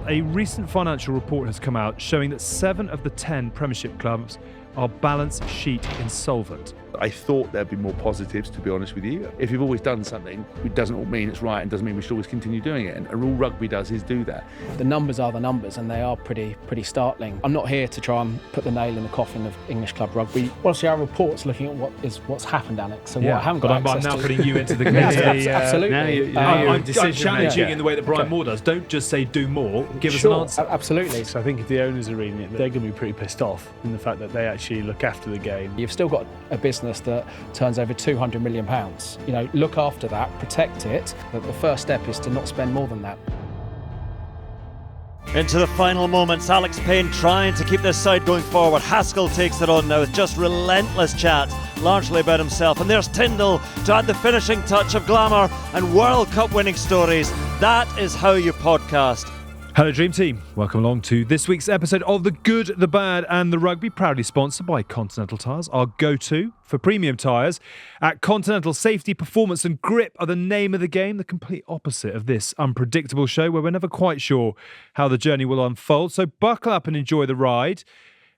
a recent financial report has come out showing that 7 of the 10 Premiership clubs are balance sheet insolvent. I thought there'd be more positives, to be honest with you. If you've always done something, it doesn't all mean it's right and doesn't mean we should always continue doing it. And all rugby does is do that. The numbers are the numbers, and they are pretty startling. I'm not here to try and put the nail in the coffin of English club rugby. Obviously, our report's looking at what's happened, Alex. So what I haven't got I'm access now to... putting you into the absolutely. I'm challenging in the way that Brian Moore does. Don't just say do more. Give us an answer. Absolutely. So I think if the owners are reading it, they're going to be pretty pissed off in the fact that they actually look after the game. You've still got a business that turns over £200 million. You know, look after that, protect it. But the first step is to not spend more than that. Into the final moments, Alex Payne trying to keep this side going forward. Haskell takes it on now with just relentless chat, largely about himself. And there's Tyndall to add the finishing touch of glamour and World Cup winning stories. That is how you podcast. Hello Dream Team, welcome along to this week's episode of The Good, The Bad and The Rugby, proudly sponsored by Continental Tyres, our go-to for premium tyres. At Continental, safety, performance and grip are the name of the game, the complete opposite of this unpredictable show where we're never quite sure how the journey will unfold. So buckle up and enjoy the ride.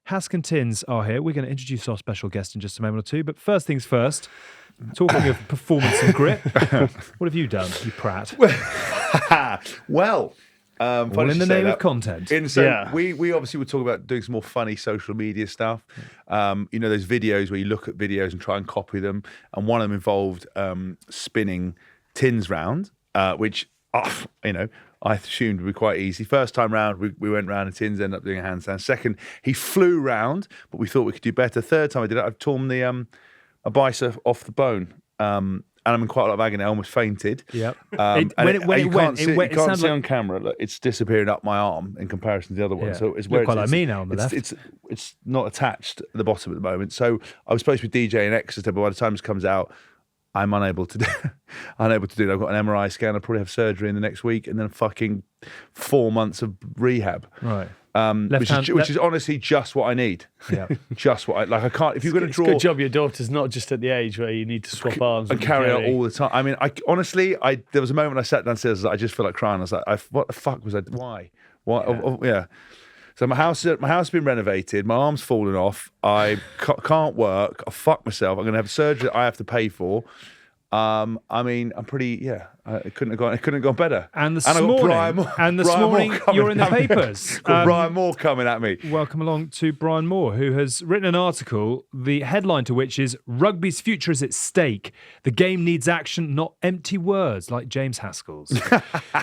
Hask and Tins are here. We're going to introduce our special guest in just a moment or two, but first things first, talking of performance and grip, what have you done, you prat? Well... all in the name of content. We obviously would talk about doing some more funny social media stuff. You know, those videos where you look at videos and try and copy them. And one of them involved spinning tins round, which, you know, I assumed would be quite easy. First time round, we went round and Tins ended up doing a handstand. Second, he flew round, but we thought we could do better. Third time I did it, I've torn the a bicep off the bone. And I'm in quite a lot of agony. I almost fainted. Yep. You can't see on camera. Look, it's disappearing up my arm in comparison to the other one. Yeah. So it's where quite like me now on the left. It's not attached at the bottom at the moment. So I was supposed to be DJing Exeter, but by the time this comes out, I'm unable to do it. I've got an MRI scan. I'll probably have surgery in the next week, and then fucking 4 months of rehab. Right. Which is honestly just what I need. Yeah. Just what I like. I can't. If you're going to draw, it's a good job your daughter's not just at the age where you need to swap arms and carry out all the time. I mean, there was a moment I sat downstairs. I just feel like crying. I was like, what the fuck was I? Why? Yeah. So my house has been renovated. My arm's fallen off. I can't work. I fuck myself. I'm going to have surgery that I have to pay for. I mean, I'm pretty. Yeah, it couldn't have gone better. And this morning, you're in the papers. Brian Moore coming at me. Welcome along to Brian Moore, who has written an article, the headline to which is "Rugby's future is at stake. The game needs action, not empty words," like James Haskell's.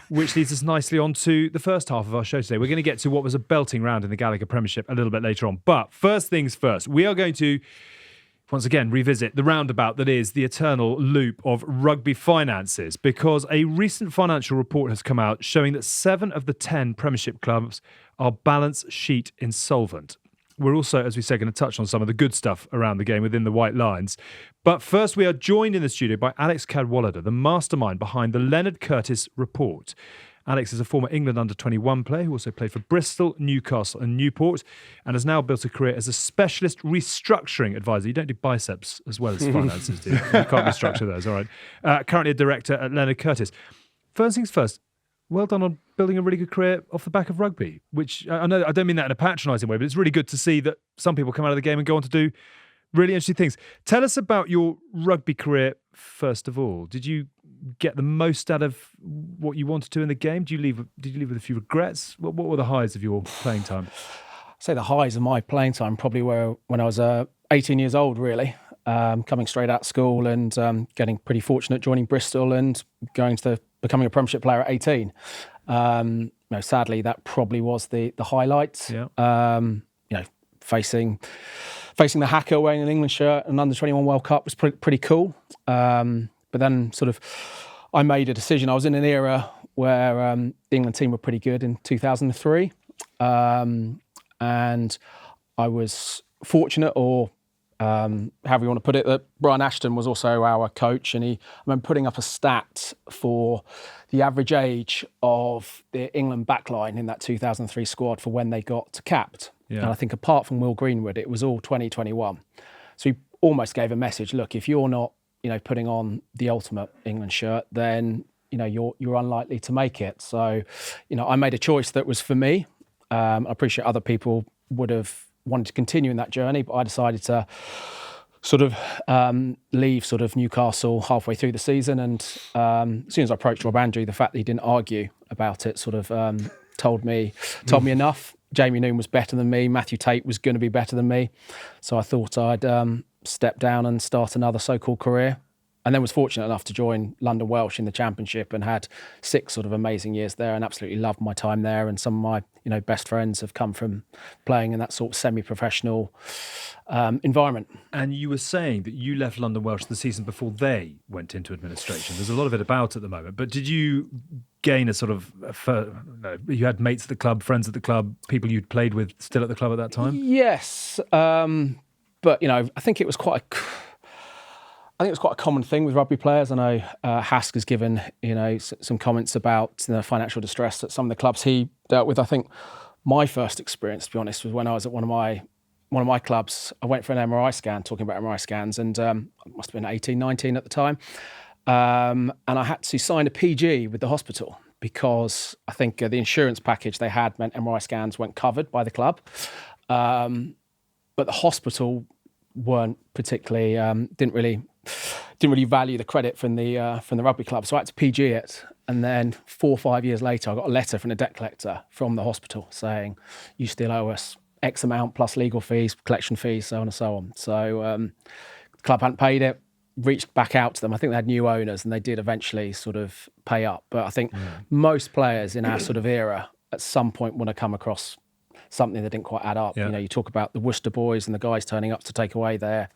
Which leads us nicely on to the first half of our show today. We're going to get to what was a belting round in the Gallagher Premiership a little bit later on. But first things first, we are going to once again revisit the roundabout that is the eternal loop of rugby finances, because a recent financial report has come out showing that 7 of the 10 Premiership clubs are balance sheet insolvent. We're also, as we said, going to touch on some of the good stuff around the game within the white lines. But first, we are joined in the studio by Alex Cadwallader, the mastermind behind the Leonard Curtis report. Alex is a former England under-21 player who also played for Bristol, Newcastle and Newport, and has now built a career as a specialist restructuring advisor. You don't do biceps as well as finances, do you? You can't restructure those, all right. Currently a director at Leonard Curtis. First things first, well done on building a really good career off the back of rugby, which I know I don't mean that in a patronising way, but it's really good to see that some people come out of the game and go on to do really interesting things. Tell us about your rugby career, first of all. Did you get the most out of what you wanted to in the game? Did you leave with a few regrets? What were the highs of your playing time? I'd say the highs of my playing time probably were when I was 18 years old, really, coming straight out of school and getting pretty fortunate joining Bristol and going to becoming a Premiership player at 18. Sadly, that probably was the highlight. Yeah. Facing the hacker wearing an England shirt and under-21 World Cup was pretty cool. But then I made a decision. I was in an era where the England team were pretty good in 2003. And I was fortunate, or however you want to put it, that Brian Ashton was also our coach. And I remember putting up a stat for the average age of the England backline in that 2003 squad for when they got capped. Yeah. And I think apart from Will Greenwood, it was all 2021. So he almost gave a message, look, if you're not putting on the ultimate England shirt, then, you're unlikely to make it. So, I made a choice that was for me. I appreciate other people would have wanted to continue in that journey, but I decided to sort of leave sort of Newcastle halfway through the season. And as soon as I approached Rob Andrew, the fact that he didn't argue about it sort of told me enough. Jamie Noon was better than me. Matthew Tate was going to be better than me. So I thought I'd step down and start another so-called career. And then was fortunate enough to join London Welsh in the Championship and had 6 sort of amazing years there and absolutely loved my time there. And some of my best friends have come from playing in that sort of semi-professional environment. And you were saying that you left London Welsh the season before they went into administration. There's a lot of it about at the moment. But did you gain a sort of, you had mates at the club, friends at the club, people you'd played with still at the club at that time? Yes. But, I think it was quite a common thing with rugby players. I know Hask has given, some comments about the financial distress at some of the clubs he dealt with. I think my first experience, to be honest, was when I was at one of my clubs. I went for an MRI scan, talking about MRI scans, and I must have been 18, 19 at the time. And I had to sign a PG with the hospital because I think the insurance package they had meant MRI scans weren't covered by the club. But the hospital weren't particularly, didn't really value the credit from the rugby club, so I had to PG it. And then 4 or 5 years later, I got a letter from the debt collector from the hospital saying, "You still owe us X amount plus legal fees, collection fees, so on and so on." So the club hadn't paid it. Reached back out to them. I think they had new owners, and they did eventually sort of pay up. But I think most players in our sort of era at some point want to come across something that didn't quite add up. Yeah. You talk about the Worcester boys and the guys turning up to take away the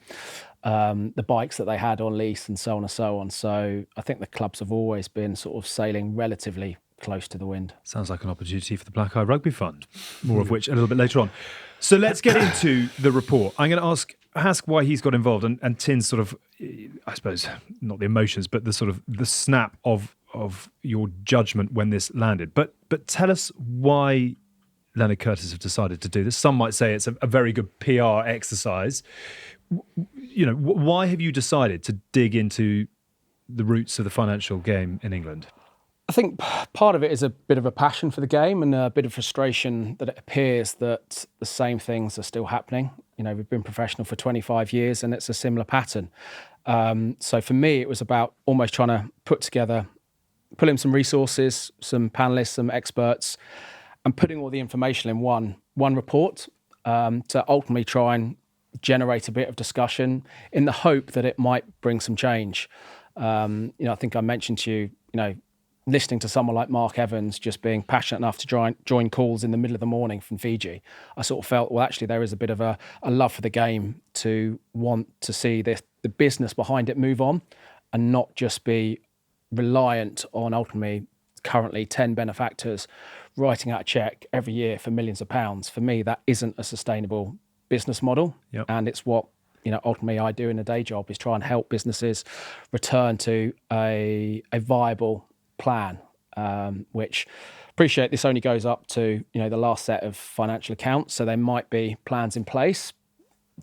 bikes that they had on lease and so on and so on. So I think the clubs have always been sort of sailing relatively close to the wind. Sounds like an opportunity for the Blackeye Rugby Fund, more of which a little bit later on. So let's get into the report. I'm going to ask why he's got involved and Tin's sort of, I suppose, not the emotions, but the sort of the snap of your judgment when this landed. But tell us why Leonard Curtis have decided to do this. Some might say it's a very good PR exercise. Why have you decided to dig into the roots of the financial game in England? I think part of it is a bit of a passion for the game and a bit of frustration that it appears that the same things are still happening. We've been professional for 25 years and it's a similar pattern. So for me, it was about almost trying to pull in some resources, some panellists, some experts, and putting all the information in one report to ultimately try and generate a bit of discussion in the hope that it might bring some change. I think I mentioned to you, listening to someone like Mark Evans just being passionate enough to join calls in the middle of the morning from Fiji, I sort of felt, well, actually, there is a bit of a love for the game to want to see the business behind it move on and not just be reliant on ultimately currently 10 benefactors writing out a cheque every year for millions of pounds. For me, that isn't a sustainable business model. Yep. And it's what ultimately I do in a day job, is try and help businesses return to a viable plan, which appreciate this only goes up to the last set of financial accounts, so there might be plans in place.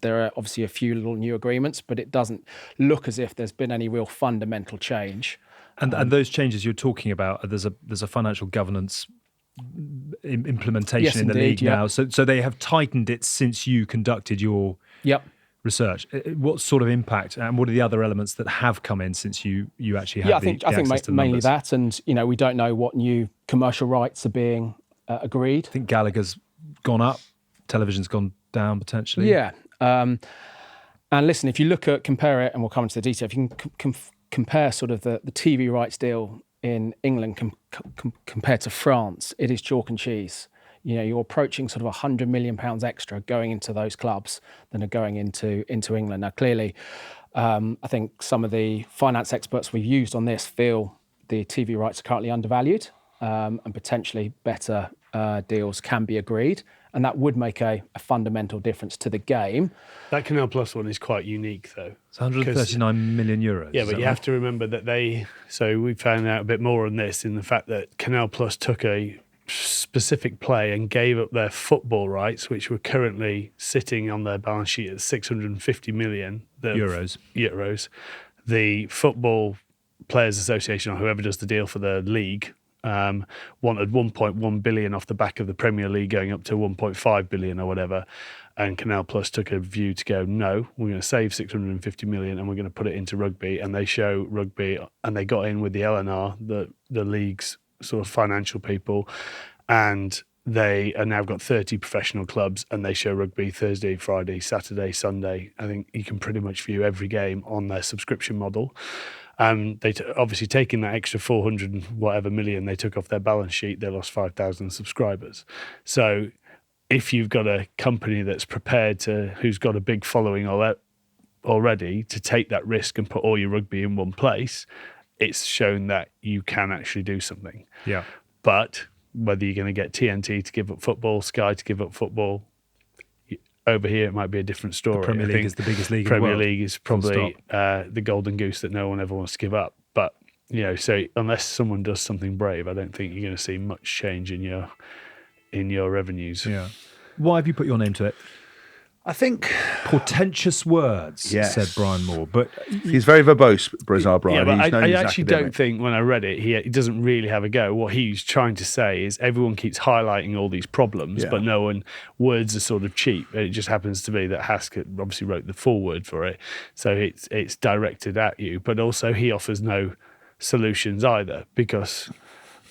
There are obviously a few little new agreements, but it doesn't look as if there's been any real fundamental change. And those changes you're talking about, there's a financial governance implementation Yes, in the indeed, league yep. now. So they have tightened it since you conducted your research. What sort of impact and what are the other elements that have come in since you actually had I think mainly that, and we don't know what new commercial rights are being agreed. I think Gallagher's gone up, television's gone down potentially. Yeah. And listen, if you compare it, and we'll come into the detail, if you can compare sort of the TV rights deal in England compared to France, it is chalk and cheese. You're approaching sort of £100 million extra going into those clubs than are going into England. Now, clearly, I think some of the finance experts we've used on this feel the TV rights are currently undervalued, and potentially better deals can be agreed. And that would make a fundamental difference to the game. That Canal Plus one is quite unique, though. It's 139 million euros. Yeah, but you have to remember that so we found out a bit more on this in the fact that Canal Plus took a specific play and gave up their football rights, which were currently sitting on their balance sheet at 650 million euros. The football Players Association or whoever does the deal for the league wanted 1.1 billion off the back of the Premier League going up to 1.5 billion or whatever. And Canal Plus took a view to go, no, we're going to save 650 million and we're going to put it into rugby. And they show rugby, and they got in with the LNR, the league's sort of financial people, and they are now got 30 professional clubs, and they show rugby Thursday, Friday, Saturday, Sunday. I think you can pretty much view every game on their subscription model. They obviously taking that extra 400 and whatever million they took off their balance sheet, they lost 5,000 subscribers. So if you've got a company that's prepared to, who's got a big following already, to take that risk and put all your rugby in one place, it's shown that you can actually do something. Yeah. But whether you're going to get TNT to give up football, Sky to give up football, over here it might be a different story. The Premier League is the biggest league in the Premier world. League is probably the golden goose that no one ever wants to give up. But, so unless someone does something brave, I don't think you're going to see much change in your revenues. Yeah. Why have you put your name to it? I think Portentous words, Yes. said Brian Moore. But he's very verbose, Brazar Brian. Yeah, but He's known I as actually academic. don't think when I read it, he doesn't really have a go. What he's trying to say is everyone keeps highlighting all these problems, Yeah. but no one, words are sort of cheap. It just happens to be that Hask obviously wrote the foreword for it, so it's directed at you. But also he offers no solutions either, because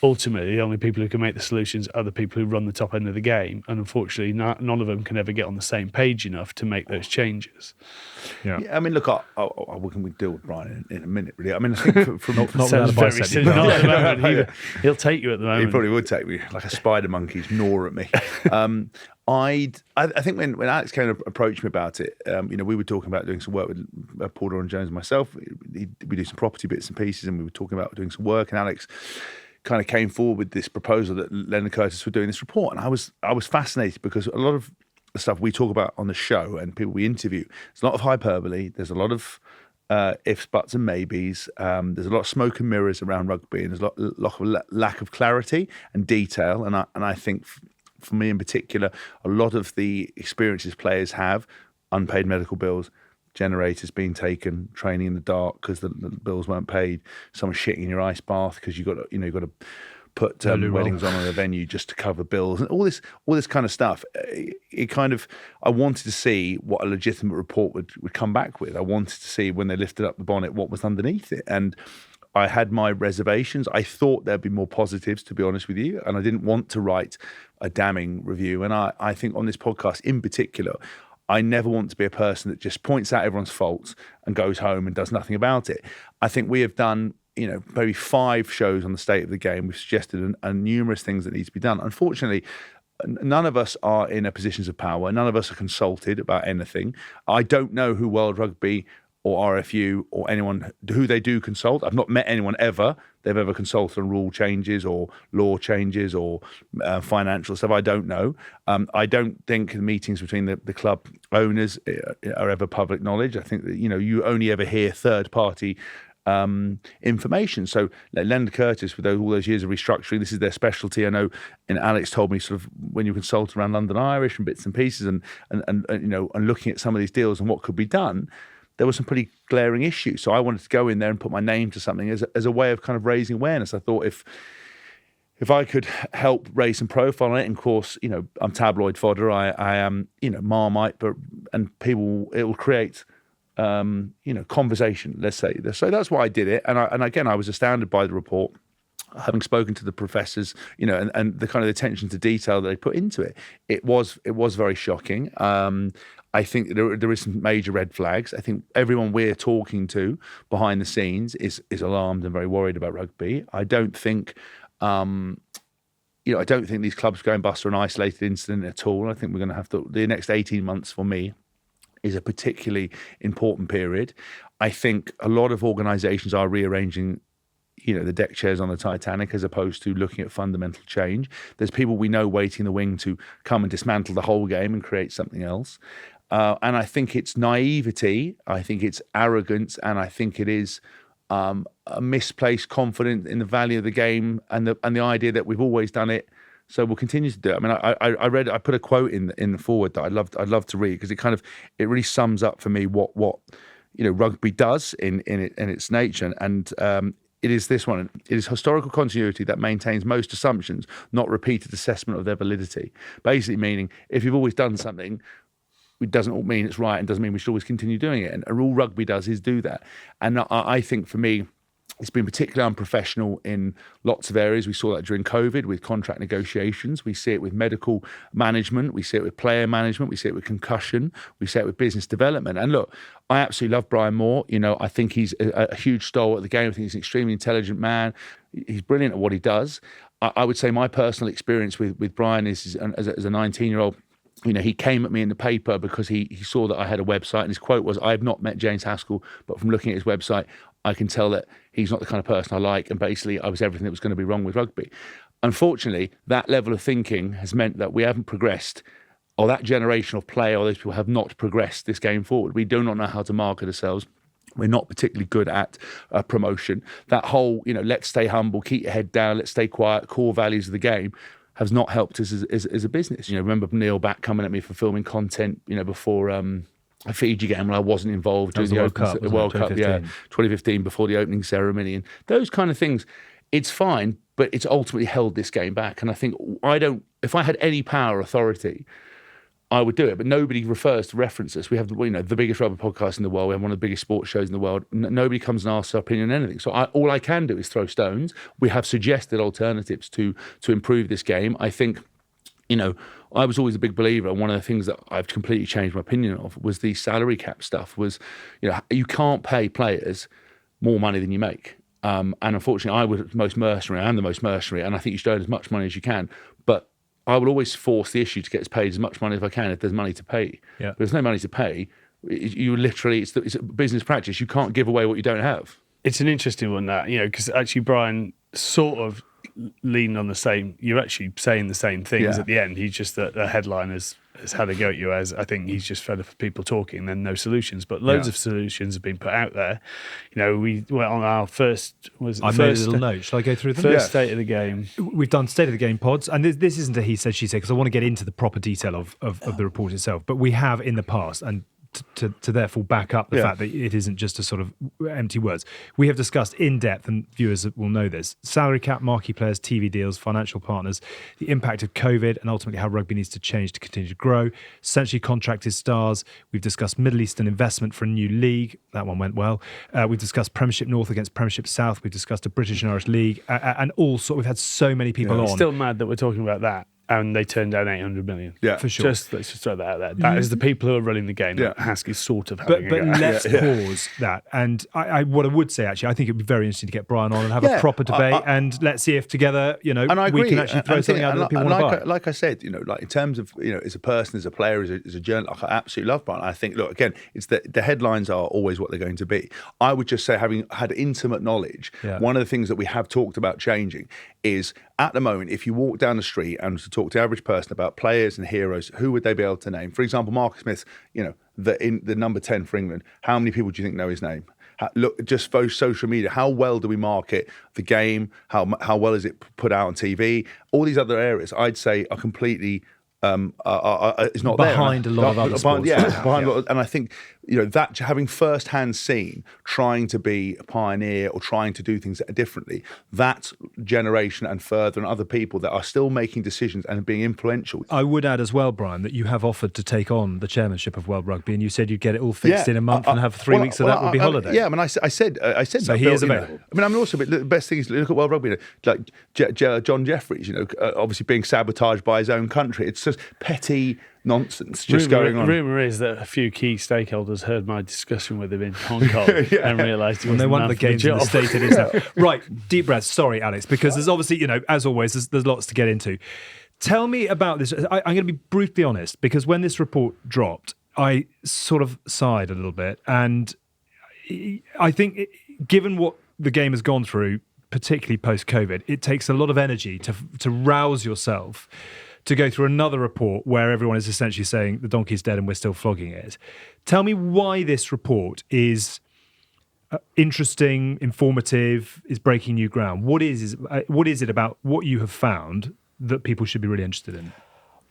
ultimately the only people who can make the solutions are the people who run the top end of the game, and unfortunately none of them can ever get on the same page enough to make those changes. yeah. Yeah, I mean, look, we can deal with Brian in a minute, really. I mean, I think from Not Sounds without a very bicep, similar. you Not at the can't. moment. He'll take you at the he moment. probably would take me like a spider monkey, gnaw at me. I think when Alex came and approached me about it, we were talking about doing some work with Porter and Jones and myself. We do some property bits and pieces, and we were talking about doing some work, and Alex kind of came forward with this proposal that Leonard Curtis were doing this report, and I was fascinated because a lot of the stuff we talk about on the show and people we interview, there's a lot of hyperbole, there's a lot of ifs, buts, and maybes. There's a lot of smoke and mirrors around rugby, and there's a lot of lack of clarity and detail. And I think, for me in particular, a lot of the experiences players have, unpaid medical bills, generators being taken, training in the dark because the bills weren't paid, someone shitting in your ice bath because you've got to put weddings on a venue just to cover bills, and all this kind of stuff. I wanted to see what a legitimate report would come back with. I wanted to see, when they lifted up the bonnet, what was underneath it. And I had my reservations. I thought there'd be more positives, to be honest with you, and I didn't want to write a damning review. And I think on this podcast in particular, I never want to be a person that just points out everyone's faults and goes home and does nothing about it. I think we have done, maybe 5 shows on the state of the game. We've suggested numerous things that need to be done. Unfortunately, none of us are in positions of power. None of us are consulted about anything. I don't know who World Rugby or RFU or anyone who they do consult. I've not met anyone they've ever consulted on rule changes or law changes or financial stuff. I don't know. I don't think the meetings between the club owners are ever public knowledge. I think that, you only ever hear third-party information. So Leonard Curtis, with all those years of restructuring, this is their specialty. I know, and Alex told me sort of when you consult around London Irish and bits and pieces and looking at some of these deals and what could be done, there were some pretty glaring issues. So I wanted to go in there and put my name to something as a way of kind of raising awareness. I thought if I could help raise some profile on it, and of course, I'm tabloid fodder, I am, Marmite, and people, it will create, conversation, let's say. So that's why I did it. And again, I was astounded by the report, having spoken to the professors, and the kind of attention to detail that they put into it. It was very shocking. I think there is some major red flags. I think everyone we're talking to behind the scenes is alarmed and very worried about rugby. I don't think, I don't think these clubs going bust are an isolated incident at all. I think we're going to have the next 18 months for me is a particularly important period. I think a lot of organisations are rearranging, the deck chairs on the Titanic as opposed to looking at fundamental change. There's people we know waiting in the wing to come and dismantle the whole game and create something else. And I think it's naivety, I think it's arrogance, and I think it is a misplaced confidence in the value of the game and the idea that we've always done it, so we'll continue to do it. I mean, I put a quote in the forward that I'd love to read, because it really sums up for me what rugby does in its nature, and it is this one. It is historical continuity that maintains most assumptions, not repeated assessment of their validity. Basically meaning, if you've always done something, it doesn't mean it's right and doesn't mean we should always continue doing it. And all rugby does is do that. And I think for me, it's been particularly unprofessional in lots of areas. We saw that during COVID with contract negotiations. We see it with medical management. We see it with player management. We see it with concussion. We see it with business development. And look, I absolutely love Brian Moore. You know, I think he's a huge stalwart of the game. I think he's an extremely intelligent man. He's brilliant at what he does. I would say my personal experience with Brian is as a 19-year-old, you know, he came at me in the paper because he saw that I had a website, and his quote was, "I have not met James Haskell, but from looking at his website, I can tell that he's not the kind of person I like." And basically, I was everything that was going to be wrong with rugby. Unfortunately, that level of thinking has meant that we haven't progressed, or that generation of player, or those people have not progressed this game forward. We do not know how to market ourselves. We're not particularly good at promotion. That whole, you know, let's stay humble, keep your head down, let's stay quiet, core values of the game has not helped us as a business. You know, remember Neil Back coming at me for filming content, you know, before a Fiji game when I wasn't involved during the World Cup, 2015, before the opening ceremony, and those kind of things. It's fine, but it's ultimately held this game back. And I think if I had any power or authority, I would do it, but nobody refers to reference us. We have, you know, the biggest rugby podcast in the world. We have one of the biggest sports shows in the world. Nobody comes and asks our opinion on anything. So all I can do is throw stones. We have suggested alternatives to improve this game. I think, you know, I was always a big believer, and one of the things that I've completely changed my opinion of was the salary cap stuff. Was, you know, you can't pay players more money than you make. And unfortunately, I was the most mercenary. I am the most mercenary, and I think you should earn as much money as you can. But I will always force the issue to get paid as much money as I can if there's money to pay. Yeah. But if there's no money to pay, you literally, it's a business practice. You can't give away what you don't have. It's an interesting one, that, you know, because actually Brian sort of leaned on the same, you're actually saying the same things at the end. He's just that the headline has had a go at you, as I think he's just fed up of people talking and then no solutions. But loads of solutions have been put out there. You know, we went on our first, made a little note. Shall I go through them? First state of the game. We've done state of the game pods, and this isn't a he said, she said, because I want to get into the proper detail of the report itself. But we have in the past, and to therefore back up the fact that it isn't just a sort of empty words. We have discussed in depth, and viewers will know this, salary cap, marquee players, TV deals, financial partners, the impact of COVID, and ultimately how rugby needs to change to continue to grow. Essentially contracted stars. We've discussed Middle Eastern investment for a new league. That one went well. We've discussed Premiership North against Premiership South. We've discussed a British and Irish league, and we've had so many people on. Still mad that we're talking about that. And they turned down 800 million. Yeah, for sure. Let's just throw that out there. That is the people who are running the game. Yeah. Hask is sort of having But let's pause that. And what I would say, actually, I think it'd be very interesting to get Brian on and have a proper debate. And let's see if together, you know, we can actually throw something out that people want to buy. Like I said, you know, like in terms of, you know, as a person, as a player, as a journalist, I absolutely love Brian. I think, look, again, it's the headlines are always what they're going to be. I would just say, having had intimate knowledge, one of the things that we have talked about changing is, at the moment, if you walk down the street and to talk to the average person about players and heroes, who would they be able to name? For example, Marcus Smith, you know, the number 10 for England. How many people do you think know his name? Look, just for social media, how well do we market the game? How well is it put out on TV? All these other areas, I'd say, are completely is not behind there. A lot of other sports. Behind a lot. And I think, you know, that having first-hand seen, trying to be a pioneer or trying to do things differently, that generation and further, and other people that are still making decisions and being influential. I would add as well, Brian, that you have offered to take on the chairmanship of World Rugby, and you said you'd get it all fixed in a month and have 3 weeks of that would be holiday. Yeah, I mean, I said so that. He is available. I mean, I'm also, but the best thing is look at World Rugby, like John Jeffries, you know, obviously being sabotaged by his own country. It's just petty nonsense going on. Rumour is that a few key stakeholders heard my discussion with him in Hong Kong and realised he wasn't they want the games in the state it is now. Right, deep breath. Sorry, Alex, because there's obviously, you know, as always, there's lots to get into. Tell me about this. I'm going to be brutally honest, because when this report dropped, I sort of sighed a little bit, and I think, given what the game has gone through, particularly post-COVID, it takes a lot of energy to rouse yourself to go through another report where everyone is essentially saying the donkey's dead and we're still flogging it. Tell me why this report is interesting, informative, is breaking new ground. What is it about what you have found that people should be really interested in?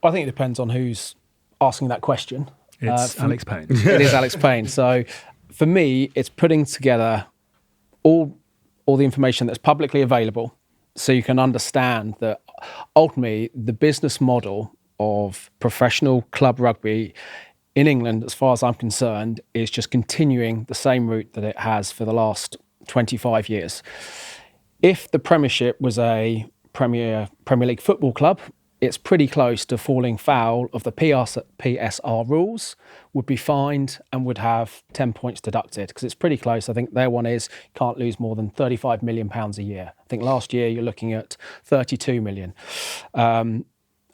I think it depends on who's asking that question. It's Alex Payne. It is Alex Payne. So for me, it's putting together all all the information that's publicly available, so you can understand that ultimately the business model of professional club rugby in England, as far as I'm concerned, is just continuing the same route that it has for the last 25 years. If the Premiership was a Premier League football club, it's pretty close to falling foul of the PSR rules, would be fined and would have 10 points deducted, because it's pretty close. I think their one is can't lose more than £35 million a year. I think last year you're looking at 32 million.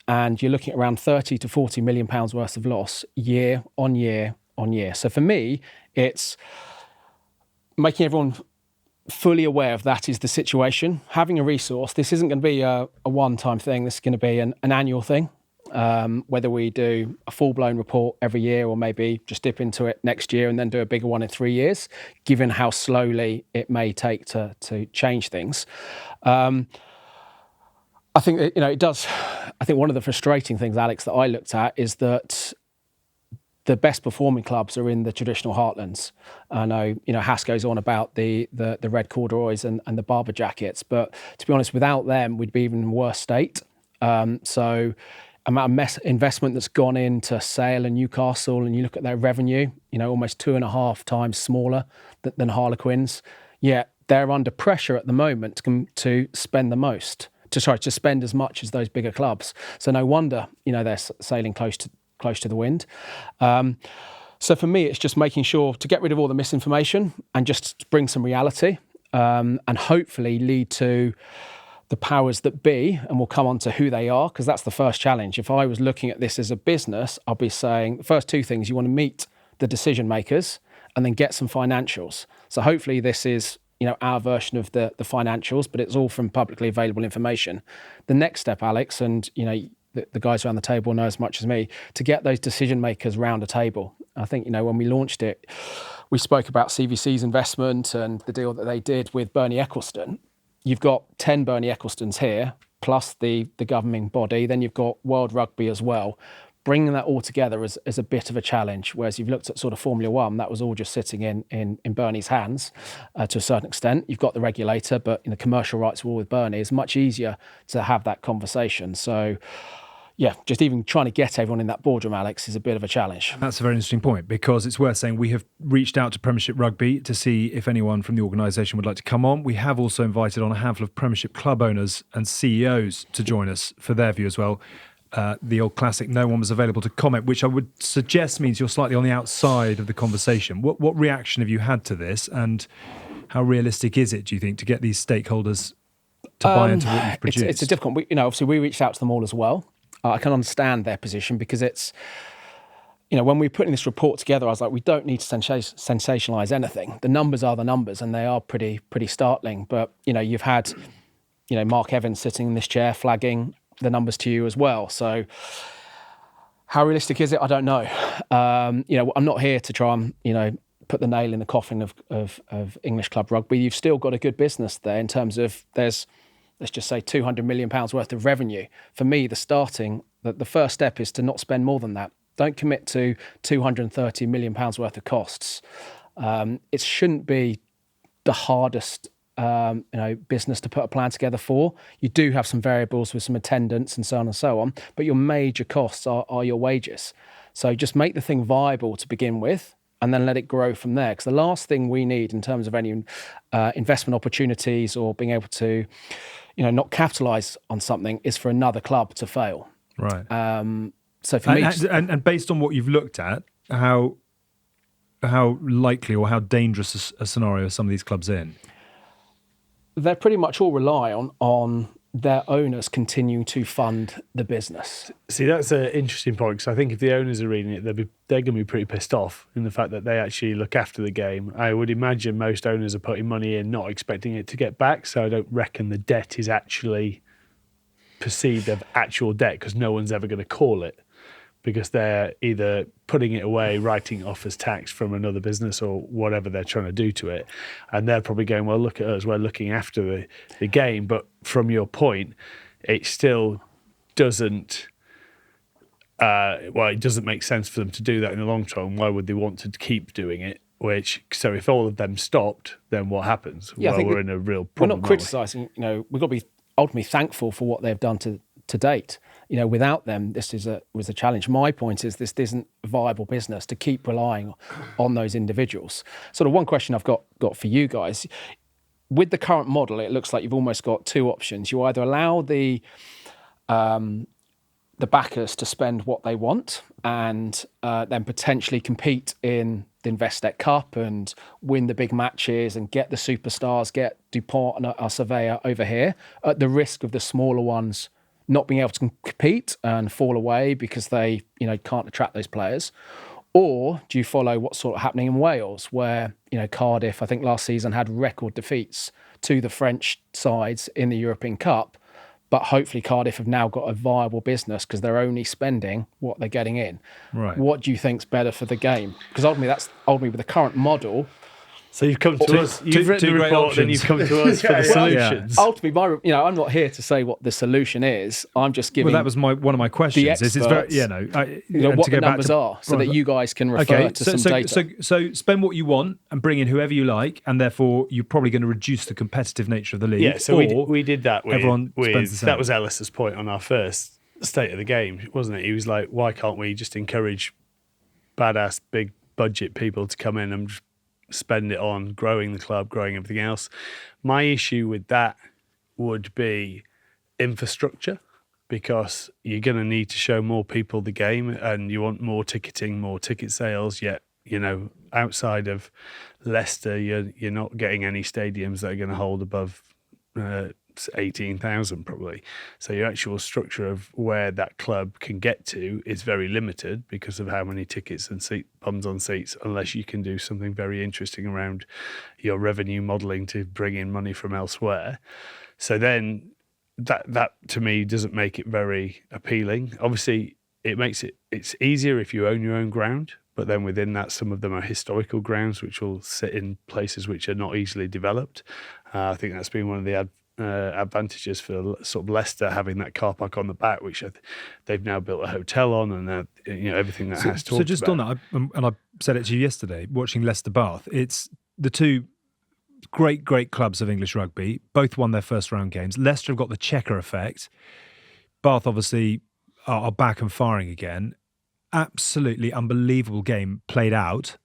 And you're looking at around 30 to 40 million pounds worth of loss year on year on year. So for me, it's making everyone fully aware of that is the situation. Having a resource, this isn't going to be a one-time thing. This is going to be an annual thing. Whether we do a full-blown report every year or maybe just dip into it next year and then do a bigger one in 3 years, given how slowly it may take to change things. I think that, it does. I think one of the frustrating things, Alex, that I looked at is that the best performing clubs are in the traditional heartlands. I know, Hask goes on about the red corduroys and the Barber jackets, but to be honest, without them, we'd be even in worse state. So amount of investment that's gone into Sale and Newcastle, and you look at their revenue, almost 2.5 times smaller than Harlequins. Yet they're under pressure at the moment to spend the most. To spend as much as those bigger clubs. So no wonder, they're sailing close to the wind. So for me, it's just making sure to get rid of all the misinformation and just bring some reality, and hopefully lead to the powers that be, and we'll come on to who they are, because that's the first challenge. If I was looking at this as a business, I'll be saying the first two things: you want to meet the decision makers and then get some financials. So hopefully this is our version of the financials, but it's all from publicly available information. The next step, Alex, and the guys around the table know as much as me, to get those decision makers round a table. I think when we launched it, we spoke about CVC's investment and the deal that they did with Bernie Ecclestone. You've got 10 Bernie Ecclestones here, plus the governing body. Then you've got World Rugby as well. Bringing that all together is a bit of a challenge, whereas you've looked at sort of Formula One, that was all just sitting in Bernie's hands to a certain extent. You've got the regulator, but commercial rights were all with Bernie. It's much easier to have that conversation. So, yeah, just even trying to get everyone in that boardroom, Alex, is a bit of a challenge. That's a very interesting point, because it's worth saying we have reached out to Premiership Rugby to see if anyone from the organisation would like to come on. We have also invited on a handful of Premiership club owners and CEOs to join us for their view as well. The old classic, no one was available to comment, which I would suggest means you're slightly on the outside of the conversation. What reaction have you had to this, and how realistic is it, do you think, to get these stakeholders to buy into what you've produced? It's a difficult one. Obviously we reached out to them all as well. I can understand their position, because it's, when we were putting this report together, I was like, we don't need to sensationalise anything. The numbers are the numbers, and they are pretty startling. But, you've had, Mark Evans sitting in this chair flagging the numbers to you as well. So how realistic is it? I don't know. I'm not here to try and, put the nail in the coffin of English club rugby. You've still got a good business there in terms of let's just say £200 million worth of revenue. For me, the first step is to not spend more than that. Don't commit to £230 million worth of costs. It shouldn't be the hardest business to put a plan together for. You do have some variables with some attendance and so on and so on, but your major costs are your wages. So just make the thing viable to begin with, and then let it grow from there. Because the last thing we need in terms of any investment opportunities or being able to, not capitalise on something is for another club to fail. Right. So for me, and based on what you've looked at, how likely or how dangerous a scenario are some of these clubs in? They pretty much all rely on their owners continuing to fund the business. See, that's an interesting point, because I think if the owners are reading it, they're going to be pretty pissed off in the fact that they actually look after the game. I would imagine most owners are putting money in not expecting it to get back, so I don't reckon the debt is actually perceived of actual debt, because no one's ever going to call it, because they're either putting it away, writing it off as tax from another business or whatever they're trying to do to it. And they're probably going, well, look at us, we're looking after the game. But from your point, it still doesn't, it doesn't make sense for them to do that in the long term. Why would they want to keep doing it? So if all of them stopped, then what happens? Yeah, I think we're in a real we're problem. not aren't we? criticising. We've got to be ultimately thankful for what they've done to date. Without them, this was a challenge. My point is this isn't a viable business to keep relying on those individuals. Sort of one question I've got for you guys. With the current model, it looks like you've almost got two options. You either allow the backers to spend what they want and then potentially compete in the Investec Cup and win the big matches and get the superstars, get Dupont and our surveyor over here at the risk of the smaller ones not being able to compete and fall away because they can't attract those players. Or do you follow what's sort of happening in Wales, where Cardiff, I think last season, had record defeats to the French sides in the European Cup, but hopefully Cardiff have now got a viable business because they're only spending what they're getting in. Right. What do you think's better for the game? Because ultimately with the current model. So you've come to us. You've written the report, and you've come to us for the solutions. Ultimately, I'm not here to say what the solution is. I'm just giving. Well, that was one of my questions. The experts, what the numbers are, so that you guys can refer to some data. So spend what you want and bring in whoever you like, and therefore you're probably going to reduce the competitive nature of the league. Yeah. So we did that. Everyone spends the same. That was Ellis's point on our first state of the game, wasn't it? He was like, "Why can't we just encourage badass big budget people to come in and just spend it on growing the club, growing everything else?" My issue with that would be infrastructure, because you're going to need to show more people the game, and you want more ticketing, more ticket sales. Yet, outside of Leicester, you're not getting any stadiums that are going to hold above 18,000 probably. So your actual structure of where that club can get to is very limited because of how many tickets and bums on seats, unless you can do something very interesting around your revenue modelling to bring in money from elsewhere. So then that to me doesn't make it very appealing. Obviously, it's easier if you own your own ground, but then within that, some of them are historical grounds which will sit in places which are not easily developed. I think that's been one of the advantages for sort of Leicester having that car park on the back, which they've now built a hotel on, and everything that has talked about. So just on that, and I said it to you yesterday, watching Leicester Bath, it's the two great clubs of English rugby. Both won their first round games. Leicester have got the checker effect. Bath obviously are back and firing again. Absolutely unbelievable game played out,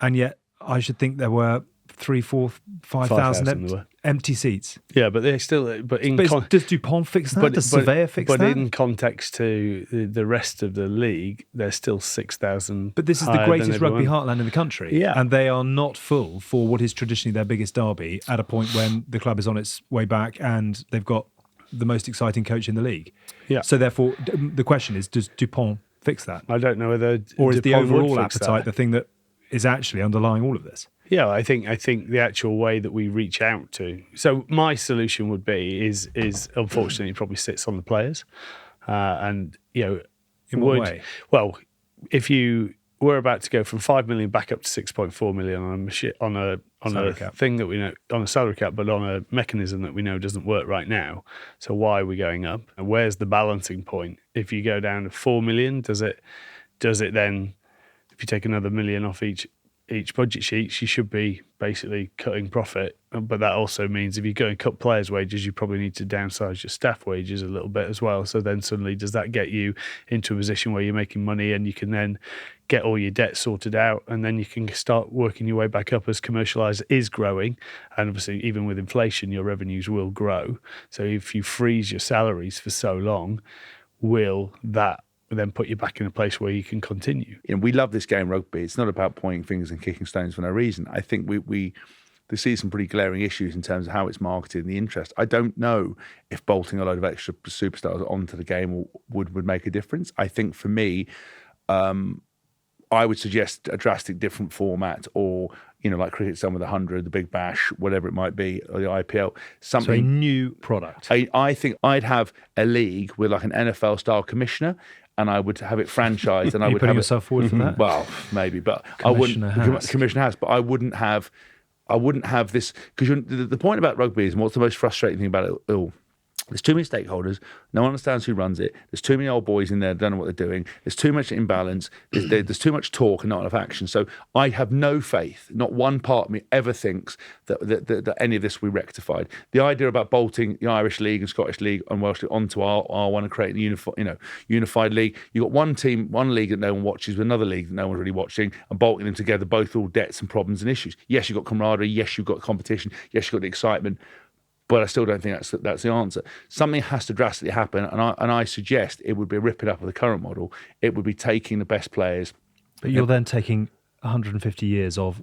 and yet I should think there were 3,000, 4,000, 5,000 empty seats. Yeah, but they still. Does Dupont fix that? Does Surveyor fix that? But in context to the rest of the league, there's still 6,000. But this is the greatest rugby heartland in the country, and they are not full for what is traditionally their biggest derby at a point when the club is on its way back and they've got the most exciting coach in the league. Yeah. So therefore, the question is, does Dupont fix that? I don't know whether, or is Dupont the overall would fix appetite that the thing that is actually underlying all of this? Yeah, I think the actual way that we reach out to. So my solution would be is unfortunately probably sits on the players, and in what way? Well, if you were about to go from 5 million back up to 6.4 million on a thing that we know, on a salary cap, but on a mechanism that we know doesn't work right now. So why are we going up? And where's the balancing point? If you go down to 4 million, does it then, if you take another million off each budget sheet, you should be basically cutting profit. But that also means if you go and cut players' wages, you probably need to downsize your staff wages a little bit as well. So then suddenly, does that get you into a position where you're making money and you can then get all your debt sorted out, and then you can start working your way back up as commercialised is growing? And obviously, even with inflation, your revenues will grow. So if you freeze your salaries for so long, will that then put you back in a place where you can continue? We love this game, rugby. It's not about pointing fingers and kicking stones for no reason. I think we see some pretty glaring issues in terms of how it's marketed and the interest. I don't know if bolting a load of extra superstars onto the game would make a difference. I think for me, I would suggest a drastic different format, or like cricket's done with 100, the Big Bash, whatever it might be, or the IPL. Something, so a new product. I think I'd have a league with like an NFL-style commissioner, and I would have it franchised. And I would putting have yourself forward for that. Well, maybe, but Commissioner Commissioner Hask, but I wouldn't have this, because the point about rugby is, and what's the most frustrating thing about it all, There's too many stakeholders. No one understands who runs it. There's too many old boys in there that don't know what they're doing. There's too much imbalance. There's too much talk and not enough action. So I have no faith. Not one part of me ever thinks that any of this will be rectified. The idea about bolting the Irish League and Scottish League and Welsh League onto R1 and creating a unified league. You've got one team, one league that no one watches, with another league that no one's really watching, and bolting them together, both all debts and problems and issues. Yes, you've got camaraderie. Yes, you've got competition. Yes, you've got the excitement. But I still don't think that's the answer. Something has to drastically happen, and I suggest it would be ripping up of the current model. It would be taking the best players. But you're then taking 150 years of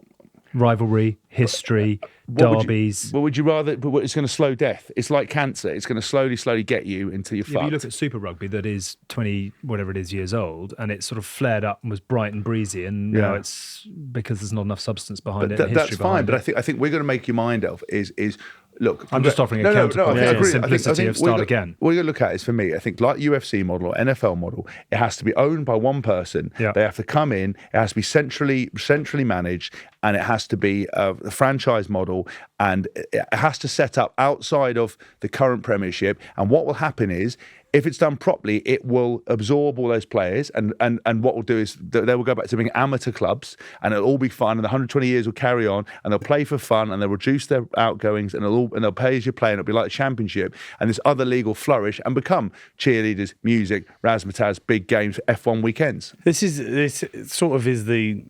rivalry, history, derbies. Would you rather? But it's going to slow death. It's like cancer. It's going to slowly get you until you're fucked. If you look at Super Rugby, that is 20 whatever it is years old, and it sort of flared up and was bright and breezy, and now it's because there's not enough substance behind it. That's fine. But I think we're going to make your mind up. Is look, I'm just offering a counterpoint to the simplicity of start again. What you're going to look at is, for me, I think like UFC model or NFL model, it has to be owned by one person. Yeah. They have to come in. It has to be centrally managed, and it has to be a franchise model, and it has to set up outside of the current Premiership. And what will happen is, if it's done properly, it will absorb all those players, and what we'll do is they will go back to being amateur clubs, and it'll all be fun, and the 120 years will carry on, and they'll play for fun, and they'll reduce their outgoings, and they'll pay as you play, and it'll be like the Championship, and this other league will flourish and become cheerleaders, music, razzmatazz, big games, F1 weekends. This sort of is the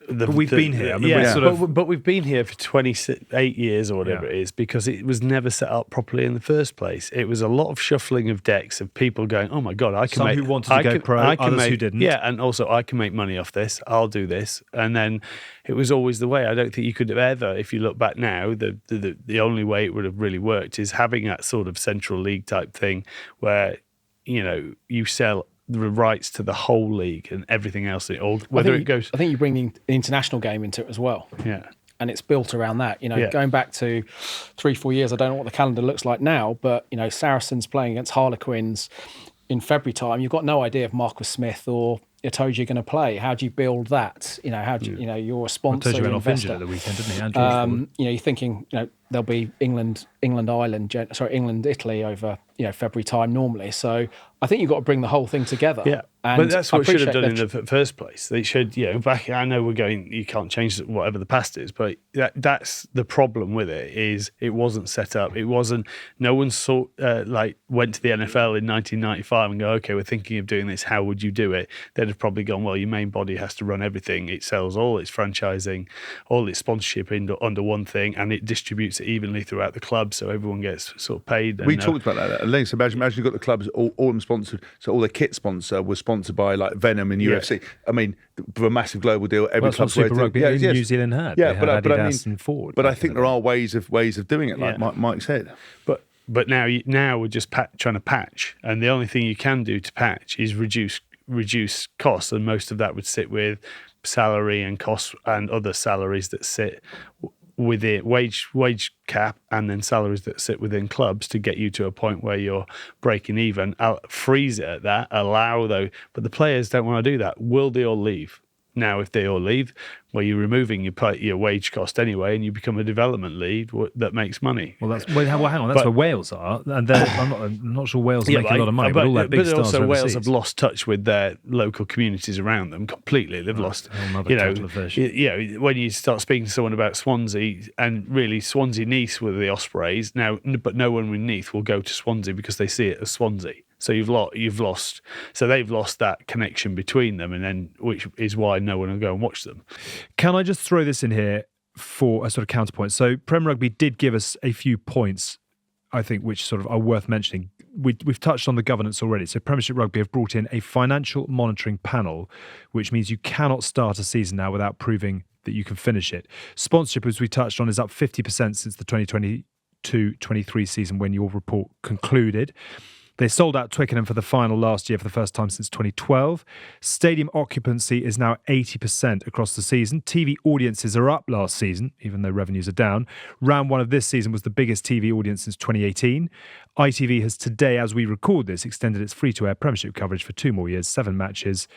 But we've been here. I mean, but we've been here for 28 years or whatever it is, because it was never set up properly in the first place. It was a lot of shuffling of decks of people going, "Oh my god, I can Some make." who wanted to go pro, others who didn't. Yeah, and also I can make money off this. I'll do this, and then it was always the way. I don't think you could have ever, if you look back now, the only way it would have really worked is having that sort of central league type thing where you sell the rights to the whole league and everything else. I think you bring the international game into it as well. Yeah. And it's built around that. Going back to 3-4 years, I don't know what the calendar looks like now, but Saracens playing against Harlequins in February time, you've got no idea if Marcus Smith or Itoje are going to play. How do you build that? How do you, you're a sponsor. Itoje went off injured at the weekend, didn't he? You're thinking, there'll be England, Italy over February time normally. So I think you've got to bring the whole thing together. Yeah, and but that's what it should have done in the first place. They should, back. I know we're going. You can't change whatever the past is, but that's the problem with it. Is it wasn't set up. It wasn't. No one went to the NFL in 1995 and go, okay, we're thinking of doing this. How would you do it? They'd have probably gone, well, your main body has to run everything. It sells all its franchising, all its sponsorship under one thing, and it distributes it evenly throughout the club, so everyone gets sort of paid. We talked about that at length. So imagine you've got the clubs all them sponsored. So all the kit sponsor was sponsored by like Venom and UFC. I mean, for a massive global deal, every club. Super Rugby in New Zealand had. Yeah, but Adidas and Ford. But I think there are ways of doing it, like Mike said. But now we're just trying to patch, and the only thing you can do to patch is reduce costs, and most of that would sit with salary and costs and other salaries that sit within wage cap, and then salaries that sit within clubs to get you to a point where you're breaking even. I'll freeze it at that, but the players don't want to do that. Will they all leave? Now, if they all leave, well, you're removing your wage cost anyway, and you become a development lead that makes money. Well, hang on. That's where Wales are, and I'm not sure Wales are making a lot of money, but all their big stars also are Wales overseas. have lost touch with their local communities around them completely. They've lost. When you start speaking to someone about Swansea, and really Swansea Nice were the Ospreys now, but no one with Nice will go to Swansea because they see it as Swansea. So you've lost. So they've lost that connection between them, and then which is why no one will go and watch them. Can I just throw this in here for a sort of counterpoint? So Prem Rugby did give us a few points, I think, which sort of are worth mentioning. We've touched on the governance already. So Premiership Rugby have brought in a financial monitoring panel, which means you cannot start a season now without proving that you can finish it. Sponsorship, as we touched on, is up 50% since the 2022-23 season when your report concluded. They sold out Twickenham for the final last year for the first time since 2012. Stadium occupancy is now 80% across the season. TV audiences are up last season, even though revenues are down. Round one of this season was the biggest TV audience since 2018. ITV has today, as we record this, extended its free-to-air Premiership coverage for 2 more years, 7 matches,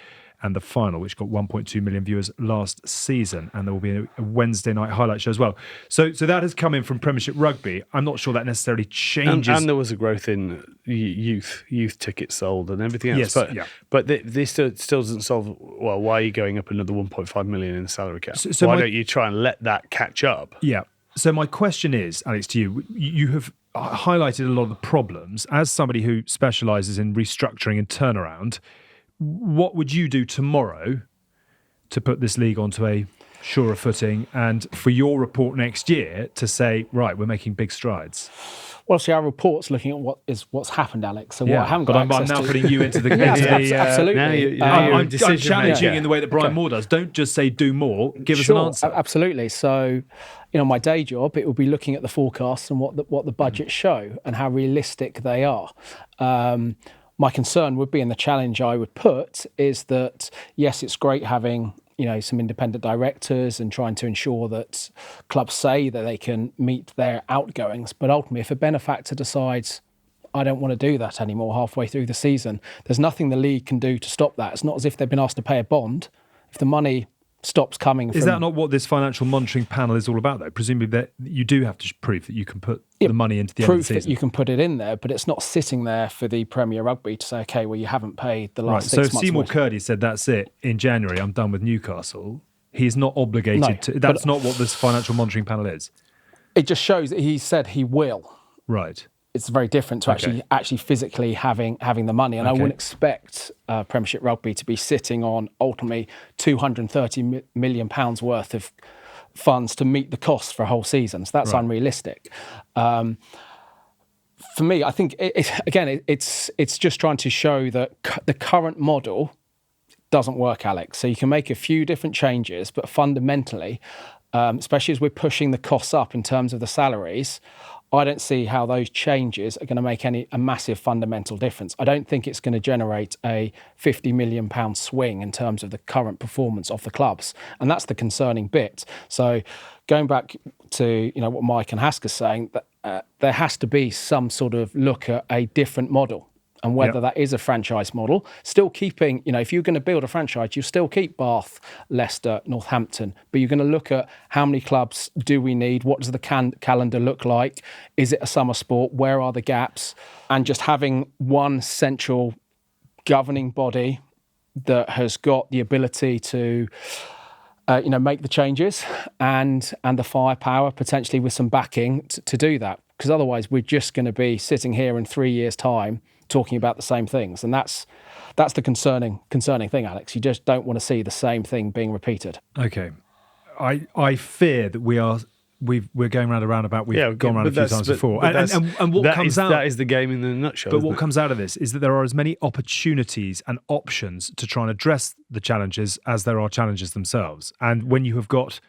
and the final, which got 1.2 million viewers last season. And there will be a Wednesday night highlight show as well. So that has come in from Premiership Rugby. I'm not sure that necessarily changes. And there was a growth in youth tickets sold and everything else. Yes, but this still doesn't solve, well, why are you going up another 1.5 million in the salary cap? So why don't you try and let that catch up? Yeah. So my question is, Alex, to you, you have highlighted a lot of the problems. As somebody who specialises in restructuring and turnaround, what would you do tomorrow to put this league onto a surer footing and for your report next year to say, right, we're making big strides? Well, see, our report's looking at what's happened, Alex. So what I haven't got I'm access now to. putting you into the absolutely. Now I'm challenging you in the way that Brian Moore does. Don't just say do more. Give us an answer. Absolutely. So, my day job, it will be looking at the forecasts and what the budgets show and how realistic they are. My concern would be, and the challenge I would put is that, yes, it's great having some independent directors and trying to ensure that clubs say that they can meet their outgoings. But ultimately, if a benefactor decides, I don't want to do that anymore halfway through the season, there's nothing the league can do to stop that. It's not as if they've been asked to pay a bond. If the money stops coming from... Is that not what this financial monitoring panel is all about, though? Presumably that you do have to prove that you can put the money into the end of the season. Proof that you can put it in there, but it's not sitting there for the Premier Rugby to say, OK, well, you haven't paid the last 6 months. So Seymour Curdy said, that's it, in January, I'm done with Newcastle. He's not obligated to... That's not what this financial monitoring panel is. It just shows that he said he will. Right. It's very different to actually physically having the money. And I wouldn't expect Premiership Rugby to be sitting on ultimately £230 million worth of funds to meet the costs for a whole season. So that's unrealistic. For me, I think, it's just trying to show that the current model doesn't work, Alex. So you can make a few different changes, but fundamentally, especially as we're pushing the costs up in terms of the salaries, I don't see how those changes are going to make a massive fundamental difference. I don't think it's going to generate a £50 million swing in terms of the current performance of the clubs. And that's the concerning bit. So going back to what Mike and Hask are saying, that there has to be some sort of look at a different model. And whether that is a franchise model, still keeping, if you're going to build a franchise, you still keep Bath, Leicester, Northampton, but you're going to look at how many clubs do we need? What does the calendar look like? Is it a summer sport? Where are the gaps? And just having one central governing body that has got the ability to make the changes and the firepower, potentially with some backing to do that. Because otherwise we're just going to be sitting here in 3 years' time talking about the same things. And that's the concerning thing, Alex. You just don't want to see the same thing being repeated. Okay. I fear that we're going round a roundabout. We've gone round a few times before. And what comes out... That is the game in the nutshell. But what comes out of this is that there are as many opportunities and options to try and address the challenges as there are challenges themselves. And when you have got...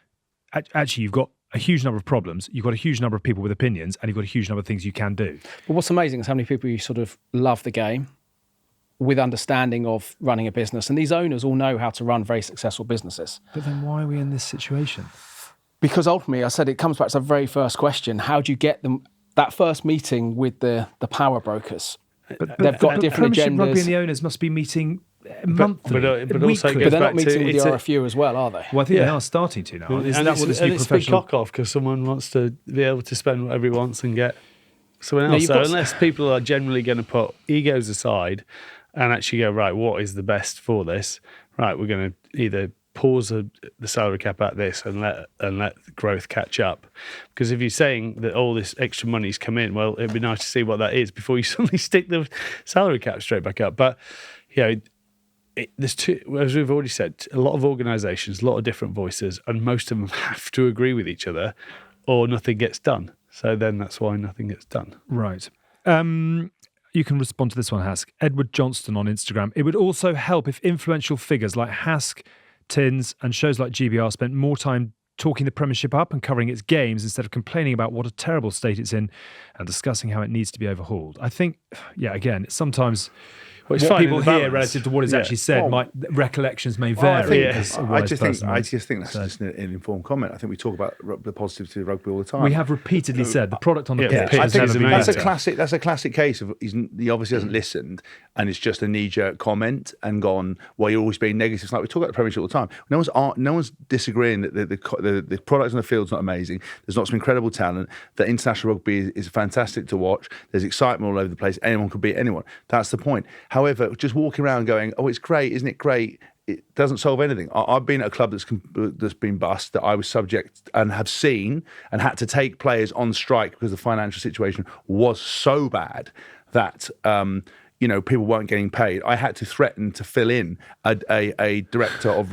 Actually, you've got a huge number of problems, you've got a huge number of people with opinions, and you've got a huge number of things you can do. But what's amazing is how many people you sort of love the game with understanding of running a business. And these owners all know how to run very successful businesses. But then why are we in this situation? Because ultimately, I said, it comes back to the very first question. How do you get them that first meeting with the power brokers? They've got different agendas. Rugby and the owners must be meeting monthly, but also but they're not meeting with the RFU as well, are they? Well, I think they are starting to now. Isn't that what this new professional... It's a big cock off because someone wants to be able to spend whatever he wants and get someone else. So unless people are generally going to put egos aside and actually go, right, what is the best for this? Right, we're going to either pause the salary cap at this and let the growth catch up. Because if you're saying that all this extra money's come in, well, it'd be nice to see what that is before you suddenly stick the salary cap straight back up. But there's two, as we've already said, a lot of organisations, a lot of different voices, and most of them have to agree with each other or nothing gets done. So then that's why nothing gets done. Right. You can respond to this one, Hask. Edward Johnston on Instagram. It would also help if influential figures like Hask, Tins, and shows like GB&R spent more time talking the Premiership up and covering its games instead of complaining about what a terrible state it's in and discussing how it needs to be overhauled. I think, again, sometimes Well, it's what finding people the hear balance. relative to what is actually said, recollections may Well, vary. I as a wise just think that's So- just an informed comment. I think we talk about the positivity of rugby all the time. We have repeatedly said the product on the Yeah, pitch I has think never been that's better. that's a classic case of he obviously hasn't listened, and it's just a knee-jerk comment and gone, well, you're always being negative. It's like we talk about the Premiership all the time. No one's disagreeing that the product on the field's not amazing. There's not some incredible talent. That international rugby is fantastic to watch. There's excitement all over the place. Anyone could beat anyone. That's the point. However, just walking around going, oh, it's great, isn't it great? It doesn't solve anything. I've been at a club that's been bust, that I was subject and have seen and had to take players on strike because the financial situation was so bad that people weren't getting paid. I had to threaten to fill in a director of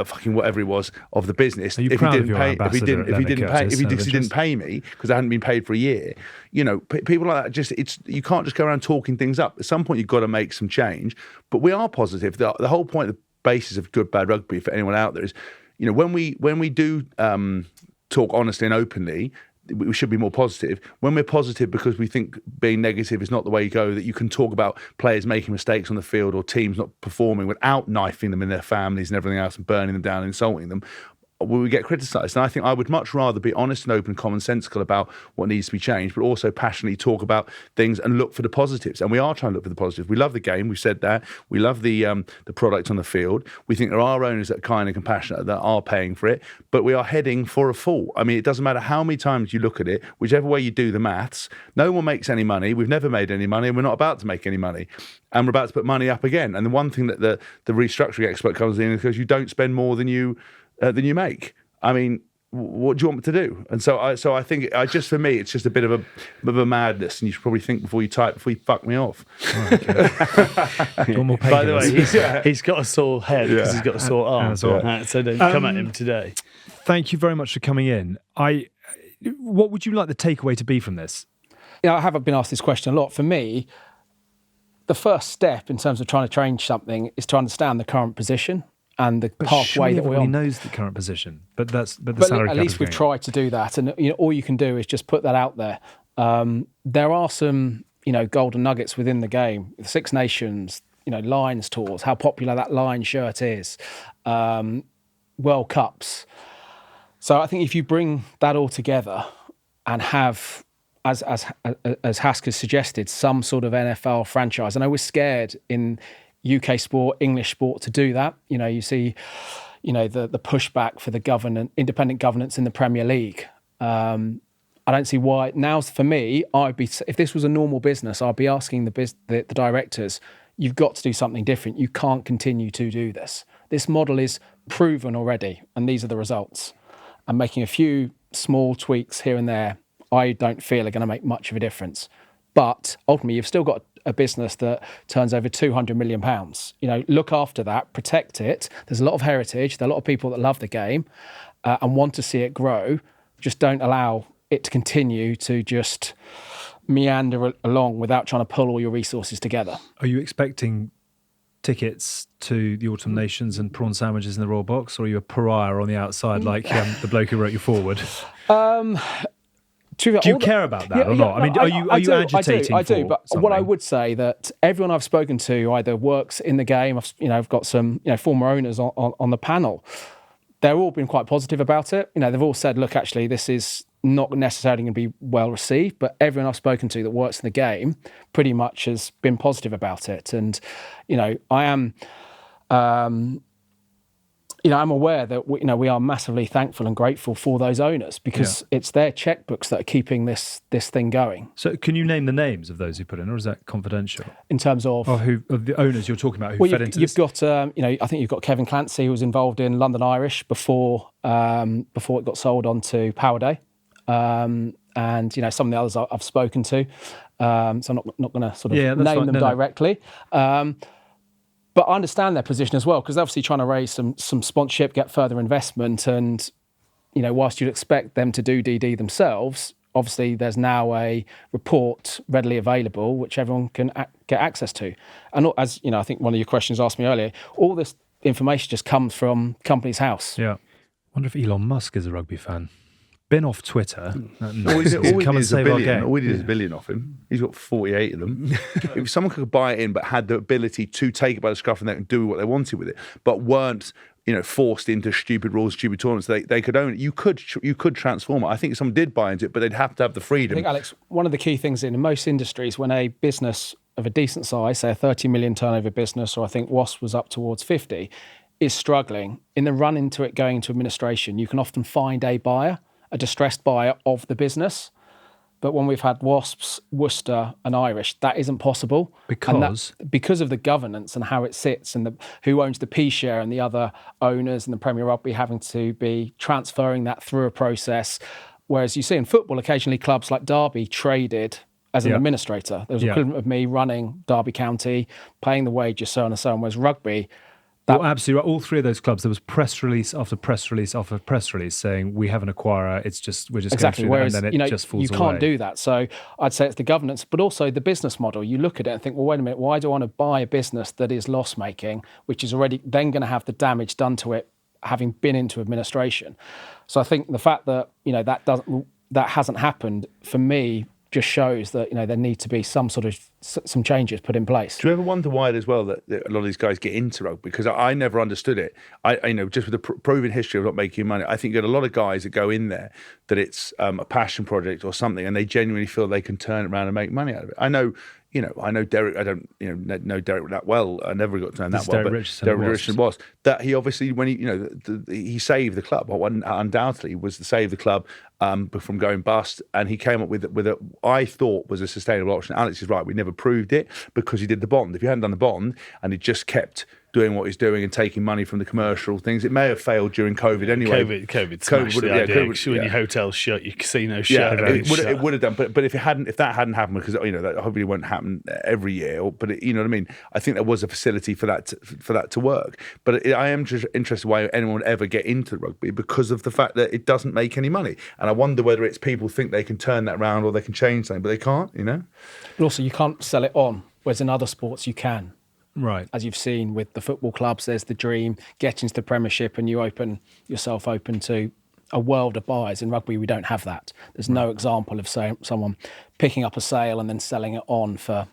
fucking whatever he was of the business Are you if he proud of didn't your pay ambassador, Leonard Curtis, if he out of didn't interest? pay me because I hadn't been paid for a year. People like that, you can't just go around talking things up. At some point you've got to make some change. But we are positive. The whole point, the basis of good bad rugby for anyone out there is, when we do talk honestly and openly, we should be more positive. When we're positive because we think being negative is not the way you go, that you can talk about players making mistakes on the field or teams not performing without knifing them in their families and everything else and burning them down and insulting them, we get criticised. And I think I would much rather be honest and open, commonsensical about what needs to be changed, but also passionately talk about things and look for the positives. And we are trying to look for the positives. We love the game. We've said that. We love the product on the field. We think there are owners that are kind and compassionate that are paying for it, but we are heading for a fall. I mean, it doesn't matter how many times you look at it, whichever way you do the maths, no one makes any money. We've never made any money and we're not about to make any money. And we're about to put money up again. And the one thing that the restructuring expert comes in is because you don't spend more than you make. I mean, what do you want me to do? And so I think, for me, it's just a bit of a madness, and you should probably think before you type, before you fuck me off. Oh, okay. Do you want more By the painkillers? way, he's got a sore head because he's got a sore arm. So don't come at him today. Thank you very much for coming in. What would you like the takeaway to be from this? I haven't been asked this question a lot. For me, the first step in terms of trying to change something is to understand the current position and the pathway that we're everybody on. knows the current position, but the But salary at cap least is we've going up. tried to do that, and all you can do is just put that out there. There are some golden nuggets within the game. The Six Nations, Lions tours, how popular that Lion shirt is, World Cups. So I think if you bring that all together and have, as Hask has suggested, some sort of NFL franchise. I know we're scared in UK sport, English sport, to do that. You see, the pushback for the independent governance in the Premier League. I don't see why. Now, for me, if this was a normal business, I'd be asking the directors, you've got to do something different. You can't continue to do this. This model is proven already, and these are the results. And making a few small tweaks here and there, I don't feel are going to make much of a difference. But ultimately, you've still got a business that turns over £200 million. Look after that, protect it. There's a lot of heritage. There are a lot of people that love the game and want to see it grow. Just don't allow it to continue to just meander along without trying to pull all your resources together. Are you expecting tickets to the Autumn Nations and prawn sandwiches in the Royal Box, or are you a pariah on the outside like the bloke who wrote you forward? Do you care about that or not? I mean, are you agitating I do, for but something? what I would say that everyone I've spoken to either works in the game. I've got some former owners on the panel. They've all been quite positive about it. They've all said, look, actually, this is not necessarily going to be well received, but everyone I've spoken to that works in the game pretty much has been positive about it. And I am. I'm aware that we are massively thankful and grateful for those owners because it's their checkbooks that are keeping this thing going. So, can you name the names of those who put in, or is that confidential? In terms of of the owners you're talking about who fed into you've this? got I think you've got Kevin Clancy, who was involved in London Irish before it got sold on to Power Day, and some of the others I've spoken to. So I'm not going to sort of name them directly. But I understand their position as well, because they're obviously trying to raise some sponsorship, get further investment. And, whilst you'd expect them to do DD themselves, obviously there's now a report readily available, which everyone can get access to. And as, I think one of your questions asked me earlier, all this information just comes from Companies House. Yeah. I wonder if Elon Musk is a rugby fan. bin off Twitter. All we need Come and is a save our billion. game. All we need is a billion off him. He's got 48 of them. If someone could buy it in but had the ability to take it by the scruff of the neck and do what they wanted with it, but weren't forced into stupid rules, stupid tournaments, they could own it. You could transform it. I think someone did buy into it, but they'd have to have the freedom. I think, Alex, one of the key things in most industries, when a business of a decent size, say a 30 million turnover business, or I think Wasp was up towards 50, is struggling, in the run into it going into administration, you can often find a buyer, a distressed buyer of the business. But when we've had Wasps, Worcester and Irish, that isn't possible. Because of the governance and how it sits and who owns the P share and the other owners and the Premier Rugby having to be transferring that through a process. Whereas you see in football, occasionally clubs like Derby traded as an administrator. There was an equivalent of me running Derby County, paying the wages, so on and so on. Whereas rugby... absolutely right. All three of those clubs, there was press release after press release after press release saying we have an acquirer. We're just exactly. going Whereas, through that, and then it just falls away. You can't do that. So I'd say it's the governance, but also the business model. You look at it and think, well, wait a minute, why do I want to buy a business that is loss making, which is already then going to have the damage done to it, having been into administration? So I think the fact that that hasn't happened for me just shows that there need to be some changes put in place. Do you ever wonder why as well that a lot of these guys get into rugby? Because I never understood it. I just with the proven history of not making money, I think you get a lot of guys that go in there that it's a passion project or something, and they genuinely feel they can turn it around and make money out of it. I know Derek. I don't know Derek that well. I never got to know that well. But Derek Richardson was that he obviously when he saved the club. Undoubtedly was to save the club from going bust, and he came up with a I thought was a sustainable option. Alex is right. We never proved it because he did the bond. If he hadn't done the bond and he just kept doing what he's doing and taking money from the commercial things, it may have failed during COVID anyway. COVID smashed the idea. When your hotel's shut, your casino's shut. It would have done. But if that hadn't happened, because that hopefully won't happen every year. But you know what I mean. I think there was a facility for that to work. But I am just interested why anyone would ever get into rugby, because of the fact that it doesn't make any money. And I wonder whether it's people think they can turn that around or they can change something, but they can't. But also, you can't sell it on, whereas in other sports you can. Right. As you've seen with the football clubs, there's the dream, get into the Premiership and you open yourself open to a world of buyers. In rugby, we don't have that. There's no example of someone picking up a sale and then selling it on for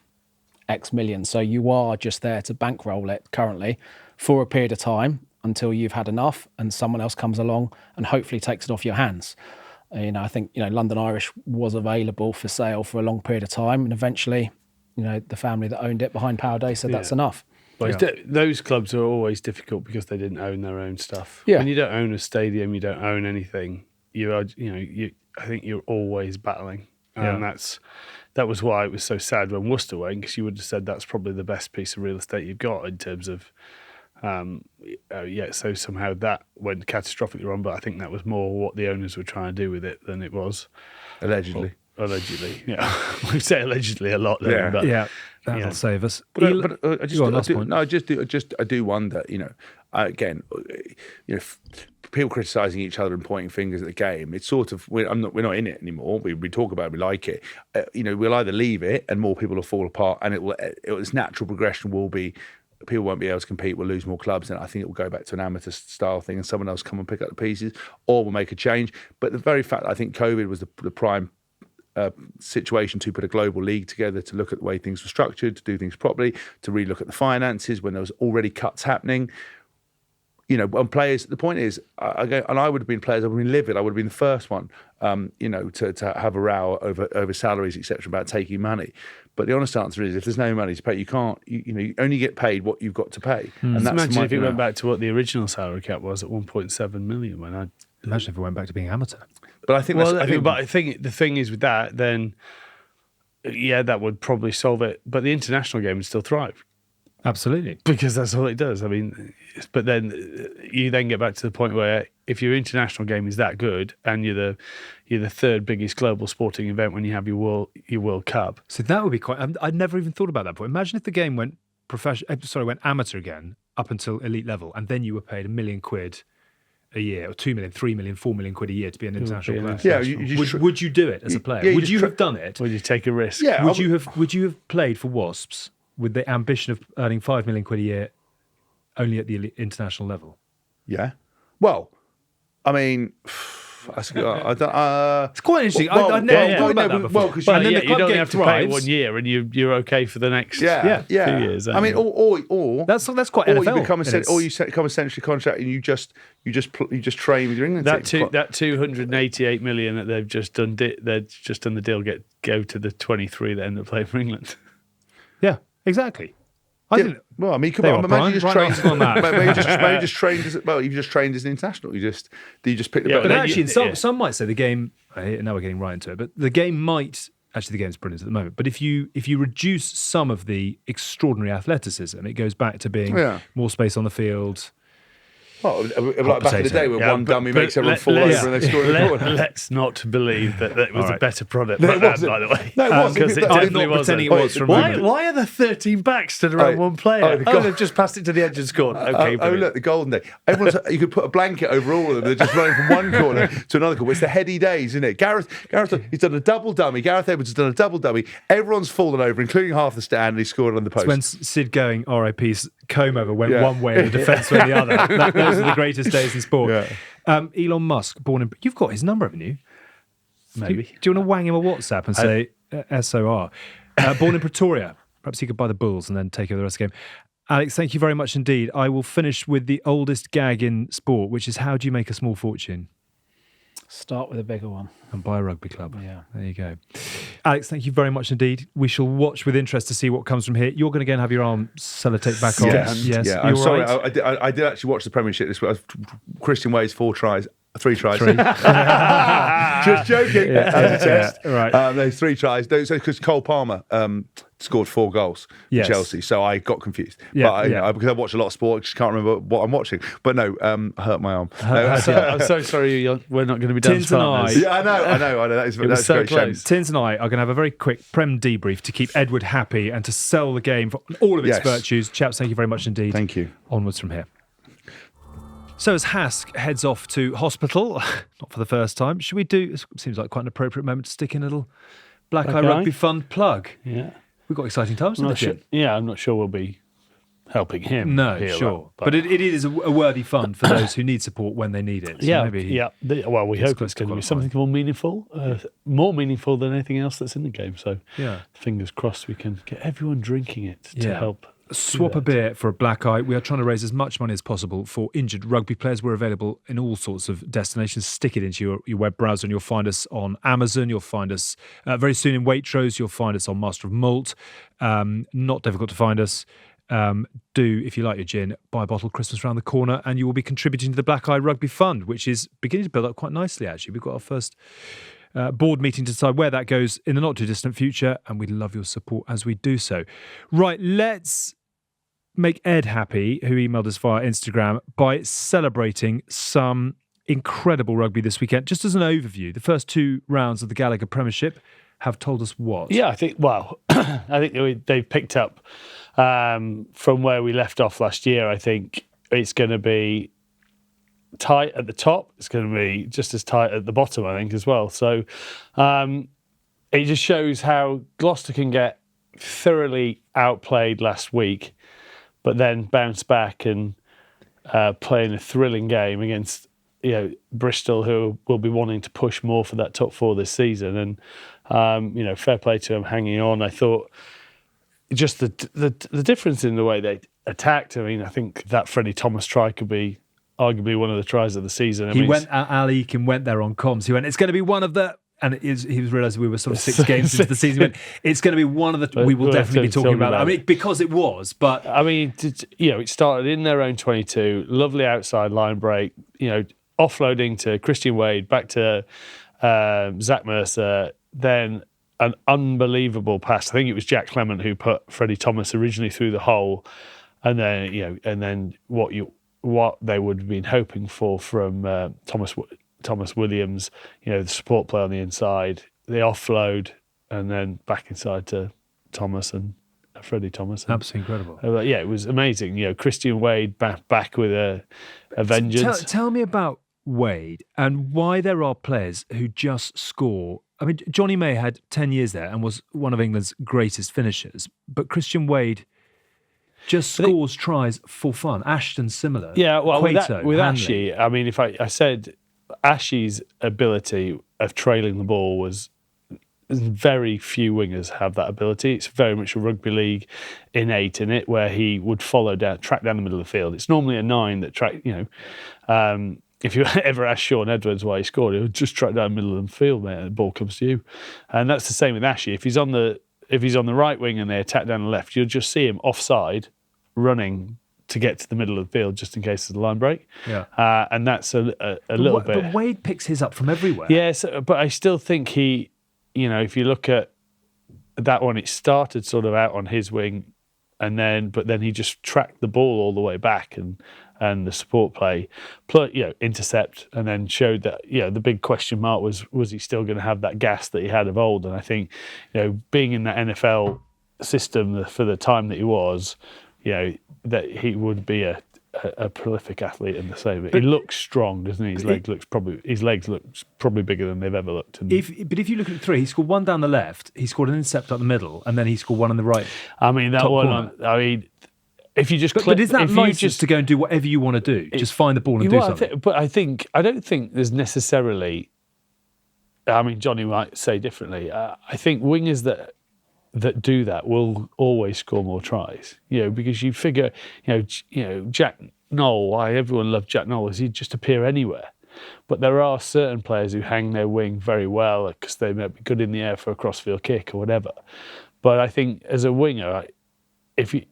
X million. So you are just there to bankroll it currently for a period of time until you've had enough and someone else comes along and hopefully takes it off your hands. I think, London Irish was available for sale for a long period of time, and eventually... the family that owned it behind Power Day said that's enough. But those clubs are always difficult because they didn't own their own stuff. Yeah. When you don't own a stadium, you don't own anything. I think you're always battling, and that was why it was so sad when Worcester went, because you would have said that's probably the best piece of real estate you've got in terms of. So somehow that went catastrophically wrong. But I think that was more what the owners were trying to do with it than it was Allegedly. Allegedly, yeah. We say allegedly a lot, though. That'll save us. But I do wonder. Again, people criticising each other and pointing fingers at the game. It's sort of we're not in it anymore. We talk about it, we like it. We'll either leave it and more people will fall apart, and its natural progression will be. People won't be able to compete. We'll lose more clubs, and I think it will go back to an amateur style thing, and someone else come and pick up the pieces, or we'll make a change. But the very fact that I think COVID was the prime situation to put a global league together, to look at the way things were structured, to do things properly, to relook at the finances when there was already cuts happening. And players. The point is, I would have been players. I would have been livid. I would have been the first one, to have a row over salaries, etc., about taking money. But the honest answer is, if there's no money to pay, you can't. You only get paid what you've got to pay. And that's imagine if it went back to what the original salary cap was at 1.7 million. Imagine if it went back to being amateur. But I think. I think the thing is with that, then, that would probably solve it. But the international game would still thrive. Absolutely, because that's all it does. But then you then get back to the point where if your international game is that good and you're the third biggest global sporting event when you have your World Cup. So that would be quite. I'd never even thought about that point. Imagine if the game went went amateur again up until elite level, and then you were paid £1 million a year, or 2 million, 3 million, 4 million quid a year to be an international player. Yeah, would you do it as a player? Would you have done it? Would you take a risk? Yeah. Would you have played for Wasps with the ambition of earning £5 million a year only at the international level? Yeah. Well, That's good. I don't, It's quite interesting. well, I'd never well, thought about no, that before. well, 'cause And then yeah, the you club don't game have to pay it thrives. 1 year, and you're okay for the next yeah. 2 years. I mean, or That's quite or NFL. you become in its- become essentially contract, and you just train with your England team. that 288 million that they've just done. They've just done the deal. Go to the 23 that end up playing for England. Yeah, exactly. I Yeah, think well, I mean, come There on, you are, imagine you just Brian. trained. Right on that. Maybe you just trained as you've just trained as an international. You just picked the Yeah, But better. then actually, yeah. some might say the game. Now we're getting right into it, but the game might actually the game's brilliant at the moment. But if you reduce some of the extraordinary athleticism, it goes back to being Yeah. more space on the field. Well, like back in the potato. day when Yeah, one but- dummy but makes everyone let- fall let's- over and they score in the corner. Let's not believe that was All a right. better product, No, by it wasn't. the way. No, it wasn't. Because it I'm definitely not wasn't. pretending it was from Why, England. why are there 13 backs stood around Oh, one player? oh, the goal- they've just passed it to the edge and scored. Okay, Oh, brilliant. look, the golden day. You could put a blanket over all of them. They're just running from one corner to another corner. It's the heady days, isn't it? Gareth, he's done a double dummy. Gareth Edwards has done a double dummy. Everyone's fallen over, including half the stand, and he scored on the post. When Sid Going, RIP's comb over, went Yeah. one way and the defence went the other. Those are the greatest days in sport. Yeah. Elon Musk, born in. You've got his number, haven't you? Maybe. Do you want to wang him a WhatsApp and say SOR? Born in Pretoria. Perhaps he could buy the Bulls and then take over the rest of the game. Alex, thank you very much indeed. I will finish with the oldest gag in sport, which is how do you make a small fortune? Start with a bigger one. And buy a rugby club. Yeah. There you go. Alex, thank you very much indeed. We shall watch with interest to see what comes from here. You're going to go and have your arm sellotape back on. Yes. Yes. Yeah. You I'm all sorry. right? I did actually watch the Premiership this week. Christian Wade's 3 tries. Just joking. As a test. Right. Those 3 tries. Because Cole Palmer scored 4 goals Yes. for Chelsea, so I got confused. Yeah, But yeah. because I watch a lot of sport, I just can't remember what I'm watching. But no, I hurt my arm. I'm so sorry we're not going to be done Tins and partners. Yeah, I know. That's was a so great shame. close. Tins and I are going to have a very quick Prem debrief to keep Edward happy and to sell the game for all of its Yes. virtues. Chaps, thank you very much indeed. Thank you. Onwards from here. So as Hask heads off to hospital, not for the first time, should we do, it seems like quite an appropriate moment to stick in a little Blackeye Blackeye? Rugby Fund plug. Yeah. We've got exciting times, I'm haven't not sure, we? I'm not sure we'll be helping him. No, here, sure. but But it is a worthy fund for those who need support when they need it. So yeah, maybe yeah. Well, we hope close it's to going to be qualifying. something more meaningful than anything else that's in the game. So, Yeah. fingers crossed we can get everyone drinking it to Yeah. help. Swap a beer for a Blackeye. We are trying to raise as much money as possible for injured rugby players. We're available in all sorts of destinations. Stick it into your web browser and you'll find us on Amazon. You'll find us very soon in Waitrose. You'll find us on Master of Malt. Not difficult to find us. Do, if you like your gin, buy a bottle Christmas around the corner and you will be contributing to the Blackeye Rugby Fund, which is beginning to build up quite nicely, actually. We've got our first board meeting to decide where that goes in the not too distant future, and we'd love your support as we do so. Right, let's make Ed happy, who emailed us via Instagram, by celebrating some incredible rugby this weekend. Just as an overview, the first 2 rounds of the Gallagher Premiership have told us what? Yeah, I think. Well, I think they've picked up from where we left off last year. I think it's going to be tight at the top. It's going to be just as tight at the bottom, I think, as well. So it just shows how Gloucester can get thoroughly outplayed last week, but then bounce back and play in a thrilling game against Bristol, who will be wanting to push more for that top 4 this season. And fair play to them hanging on. I thought just the difference in the way they attacked. I mean, I think that Freddie Thomas try could be arguably one of the tries of the season. He went, Ali Eakin went there on comms. He went, it's going to be one of the, and he was realising we were sort of 6 games into the season. He went, it's going to be one of the, we will definitely be talking about it. I mean, because it was, but. I mean, it started in their own 22, lovely outside line break, offloading to Christian Wade, back to Zach Mercer, then an unbelievable pass. I think it was Jack Clement who put Freddie Thomas originally through the hole, and then what they would have been hoping for from Thomas Williams, the support play on the inside, the offload, and then back inside to Thomas and Freddie Thomas. Absolutely incredible. Yeah, it was amazing. Christian Wade back with a vengeance. Tell me about Wade and why there are players who just score. I mean, Johnny May had 10 years there and was one of England's greatest finishers, but Christian Wade just scores tries for fun. Ashton similar. Yeah, well, Cueto, with Hanley. Ashley, I mean, if I said Ashley's ability of trailing the ball was very few wingers have that ability. It's very much a rugby league innate in it, where he would track down the middle of the field. It's normally a 9 that track. If you ever ask Sean Edwards why he scored, he'll just track down the middle of the field, mate, and the ball comes to you. And that's the same with Ashley. If he's on the right wing and they attack down the left, you'll just see him offside, running to get to the middle of the field just in case there's a line break. Yeah. And that's a little bit. But Wade picks his up from everywhere. Yes, but I still think he, if you look at that one, it started sort of out on his wing, but then he just tracked the ball all the way back and the support play, intercept, and then showed that, the big question mark was he still going to have that gas that he had of old? And I think, being in that NFL system for the time that he was, that he would be a prolific athlete in the same. He looks strong, doesn't he? His legs look probably bigger than they've ever looked. But if you look at 3, he scored 1 down the left, he scored an intercept up the middle, and then he scored 1 on the right. I mean, that one. If you just but is that license to go and do whatever you want to do? Just find the ball and do something. I don't think there's necessarily. I mean, Johnny might say differently. I think wingers that do that will always score more tries. Because you figure, Jack Noel. Why everyone loved Jack Noel is he'd just appear anywhere. But there are certain players who hang their wing very well because they might be good in the air for a crossfield kick or whatever. But I think as a winger, if you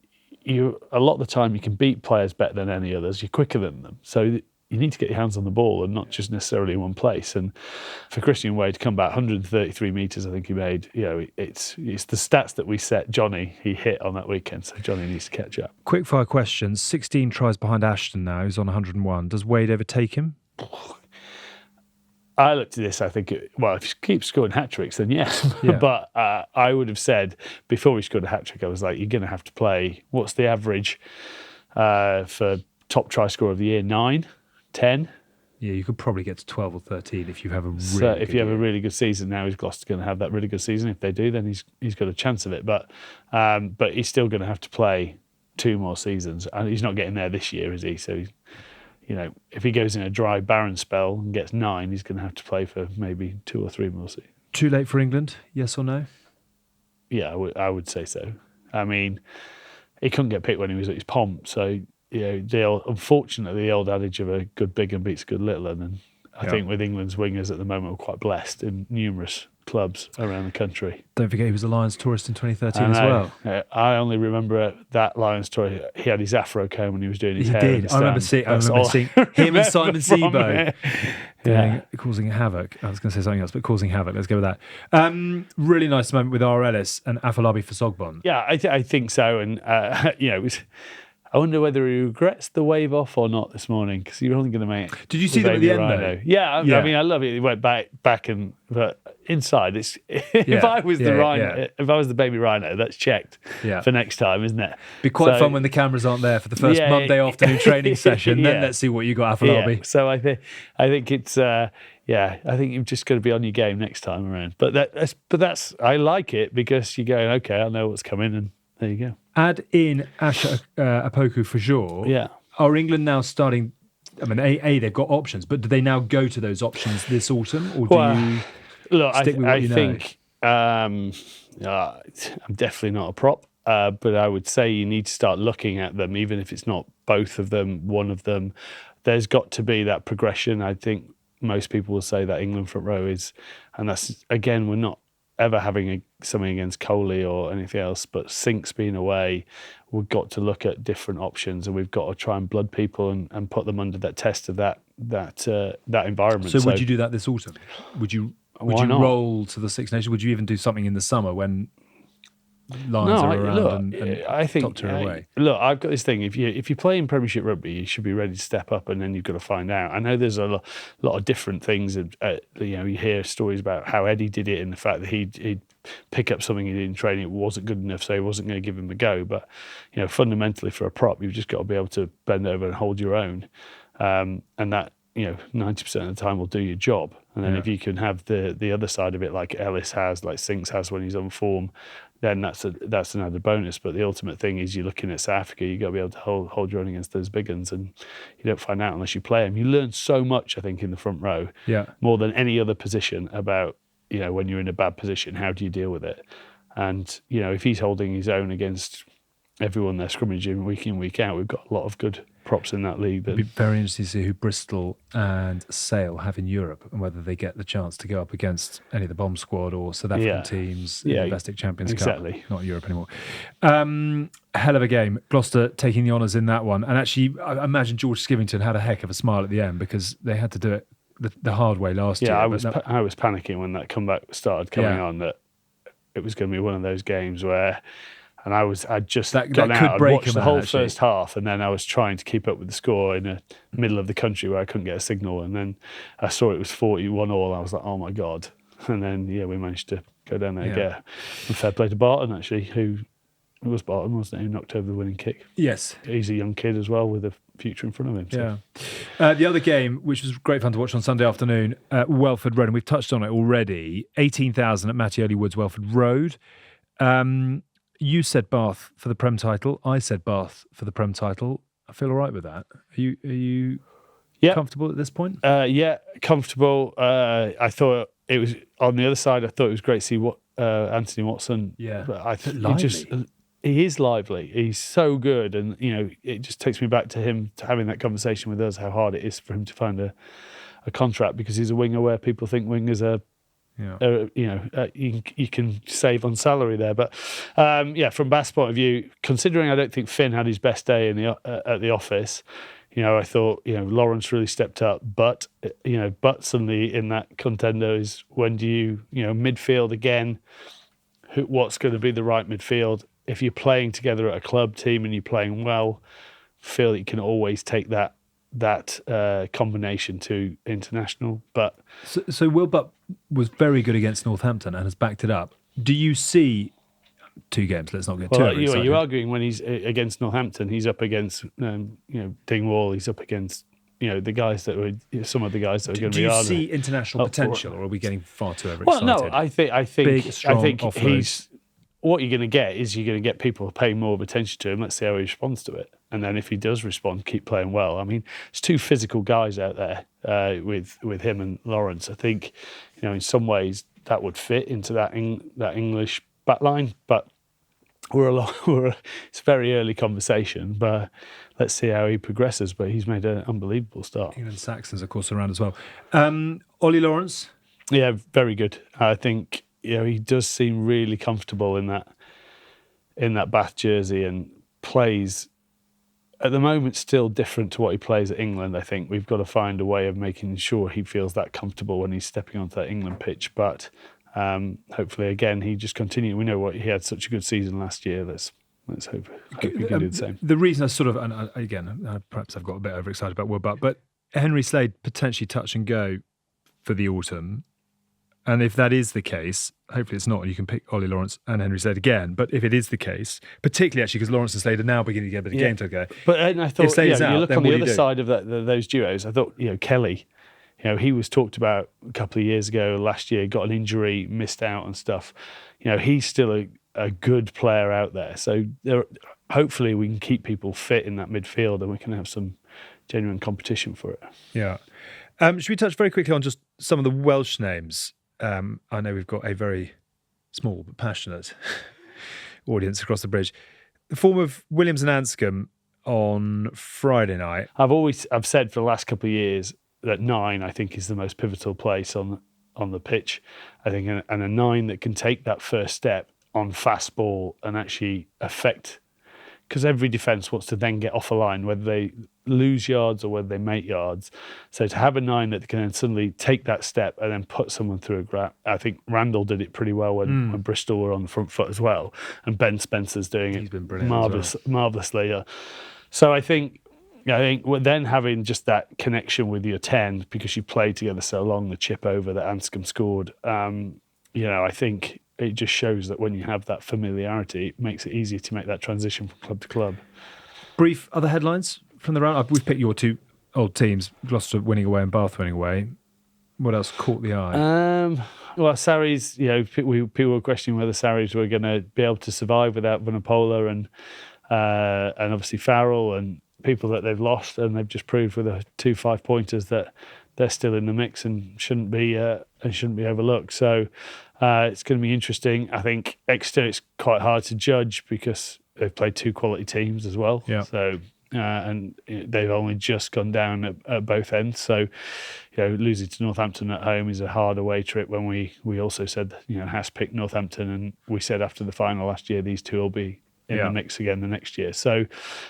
a lot of the time you can beat players better than any others. You're quicker than them, so you need to get your hands on the ball and not just necessarily in one place. And for Christian Wade to come back 133 metres, I think he made. It's the stats that we set Johnny he hit on that weekend. So Johnny needs to catch up. Quick fire questions. 16 tries behind Ashton now. He's on 101. Does Wade overtake him? I looked at this, I think, if he keeps scoring hat-tricks, then yes. Yeah. But I would have said, before he scored a hat-trick, I was like, you're going to have to play, what's the average for top try scorer of the year? 9? 10? Yeah, you could probably get to 12 or 13 if you have a really good season. Now is Gloucester going to have that really good season? If they do, then he's got a chance of it. But he's still going to have to play 2 more seasons. And he's not getting there this year, is he? So if he goes in a dry, barren spell and gets 9, he's going to have to play for maybe 2 or 3 more seasons. Too late for England, yes or no? Yeah, I would say so. I mean, he couldn't get picked when he was at his pomp. So, unfortunately, the old adage of a good big and beats a good little. And I think with England's wingers at the moment, we're quite blessed in numerous clubs around the country. Don't forget he was a Lions tourist in 2013 as well. I only remember that Lions tour. He had his afro comb when he was doing his hair. He did. I remember seeing him and Simon Zebo causing havoc. I was going to say something else, but causing havoc. Let's go with that. Really nice moment with R. Ellis and Afolabi for Sogbon. Yeah, I think so. And, it was... I wonder whether he regrets the wave off or not this morning because you're only going to make. Did you see that at the end though? Yeah, I mean, I love it. He went back, but inside, it's if I was the rhino, if I was the baby rhino, that's checked for next time, isn't it? Be quite fun when the cameras aren't there for the first Monday afternoon training session. Then let's see what you got, Afolabi. Yeah. So I think it's. I think you've just got to be on your game next time around. But that's I like it because you're going, okay, I know what's coming, and there you go. Add in Asha Apoku for sure. Yeah. Are England now starting? I mean, they've got options, but do they now go to those options this autumn, or do you stick with what you know? I think I'm definitely not a prop, but I would say you need to start looking at them, even if it's not both of them, one of them. There's got to be that progression. I think most people will say that England front row is, and that's again, we're not ever having something against Coley or anything else, but Sinks being away, we've got to look at different options, and we've got to try and blood people and put them under that test of that environment. So would you do that this autumn? Would you roll to the Six Nations? Would you even do something in the summer when Lions are around and I think, top tier away? Look, I've got this thing. If you play in Premiership Rugby, you should be ready to step up, and then you've got to find out. I know there's a lot of different things. You hear stories about how Eddie did it and the fact that he'd pick up something he did in training. It wasn't good enough, so he wasn't going to give him a go. But fundamentally, for a prop, you've just got to be able to bend over and hold your own, and that 90% of the time will do your job. And then if you can have the other side of it, like Ellis has, like Sinks has when he's on form, then that's another bonus. But the ultimate thing is you're looking at South Africa, you've got to be able to hold your own against those big guns, and you don't find out unless you play them. You learn so much, I think, in the front row, more than any other position about, when you're in a bad position, how do you deal with it? And, if he's holding his own against everyone they're scrimmaging week in, week out, we've got a lot of good props in that league. It'd be very interesting to see who Bristol and Sale have in Europe and whether they get the chance to go up against any of the bomb squad or South African teams in the Investec Champions Cup. Not Europe anymore. Hell of a game. Gloucester taking the honours in that one. And actually, I imagine George Skivington had a heck of a smile at the end because they had to do it the hard way last year. I was panicking when that comeback started coming on, that it was going to be one of those games where... And I'd just gone out and watched the whole first half, and then I was trying to keep up with the score in the middle of the country where I couldn't get a signal, and then I saw it was 41-all. I was like, oh my God. And then, we managed to go down there and get a fair play to Barton, actually, who was Barton, wasn't he, who knocked over the winning kick. Yes. He's a young kid as well with a future in front of him. So. Yeah. The other game, which was great fun to watch on Sunday afternoon, Welford Road, and we've touched on it already, 18,000 at Matty Early Woods, Welford Road. You said Bath for the Prem title. I said Bath for the Prem title. I feel all right with that. Are you comfortable at this point? Comfortable. I thought it was on the other side. I thought it was great to see what Anthony Watson. Yeah, I he is lively. He's so good, and it just takes me back to him having that conversation with us. How hard it is for him to find a contract because he's a winger where people think wingers are. You can save on salary there, but from Bath's point of view, considering I don't think Finn had his best day in at the office, I thought Lawrence really stepped up, but suddenly in that contender is when do you midfield again? What's going to be the right midfield? If you're playing together at a club team and you're playing well, feel that you can always take that combination to international. But so Will Butt was very good against Northampton and has backed it up. Do you see 2 games? Let's not get too excited. You're arguing when he's against Northampton, he's up against Dingwall, he's up against the guys that were some of the guys that are going to be. Do you see international potential, or are we getting far too overexcited? Well, no, I think big, strong, I think offload. he's. What you're going to get is you're going to get people paying more of attention to him. Let's see how he responds to it. And then if he does respond, keep playing well. I mean, there's 2 physical guys out there with him and Lawrence. I think, in some ways that would fit into that English backline. But it's a very early conversation. But let's see how he progresses. But he's made an unbelievable start. England Saxons, of course, around as well. Ollie Lawrence? Yeah, very good. I think... he does seem really comfortable in that Bath jersey and plays at the moment still different to what he plays at England. I think we've got to find a way of making sure he feels that comfortable when he's stepping onto that England pitch. But hopefully, again, he just continues. We know he had such a good season last year. Let's hope he can do the same. The reason I sort of, and again, perhaps I've got a bit overexcited about Will Butt, but Henry Slade potentially touch and go for the autumn. And if that is the case, hopefully it's not, you can pick Ollie Lawrence and Henry Slade again. But if it is the case, particularly actually because Lawrence and Slade are now beginning to get a bit of game to go. But I thought, Slade's out, you look then on the what do other you do? side of those duos, I thought, Kelly, he was talked about a couple of years ago, last year, got an injury, missed out and stuff. He's still a good player out there. So hopefully we can keep people fit in that midfield and we can have some genuine competition for it. Yeah. Should we touch very quickly on just some of the Welsh names? I know we've got a very small but passionate audience across the bridge. The form of Williams and Anscombe on Friday night. I've said for the last couple of years that 9 I think is the most pivotal place on the pitch. I think and a 9 that can take that first step on fast ball and actually affect, because every defence wants to then get off a line, whether they lose yards or whether they make yards. So to have a 9 that can then suddenly take that step and then put someone through a grab. I think Randall did it pretty well when Bristol were on the front foot as well. And Ben Spencer's doing He's been brilliant marvellously. So I think then having just that connection with your 10, because you played together so long, the chip over that Anscombe scored, I think it just shows that when you have that familiarity, it makes it easier to make that transition from club to club. Brief other headlines from the round. We've picked your 2 old teams, Gloucester winning away and Bath winning away. What else caught the eye? Well, Sarries, people were questioning whether Sarries were going to be able to survive without Vunipola and obviously Farrell and people that they've lost, and they've just proved with the 2 5-pointers that they're still in the mix and shouldn't be overlooked. So it's going to be interesting. I think Exeter, it's quite hard to judge because they've played 2 quality teams as well. Yeah. So and they've only just gone down at both ends. So losing to Northampton at home is a hard away trip. When we also said Hask picked Northampton, and we said after the final last year these two will be in the mix again the next year. So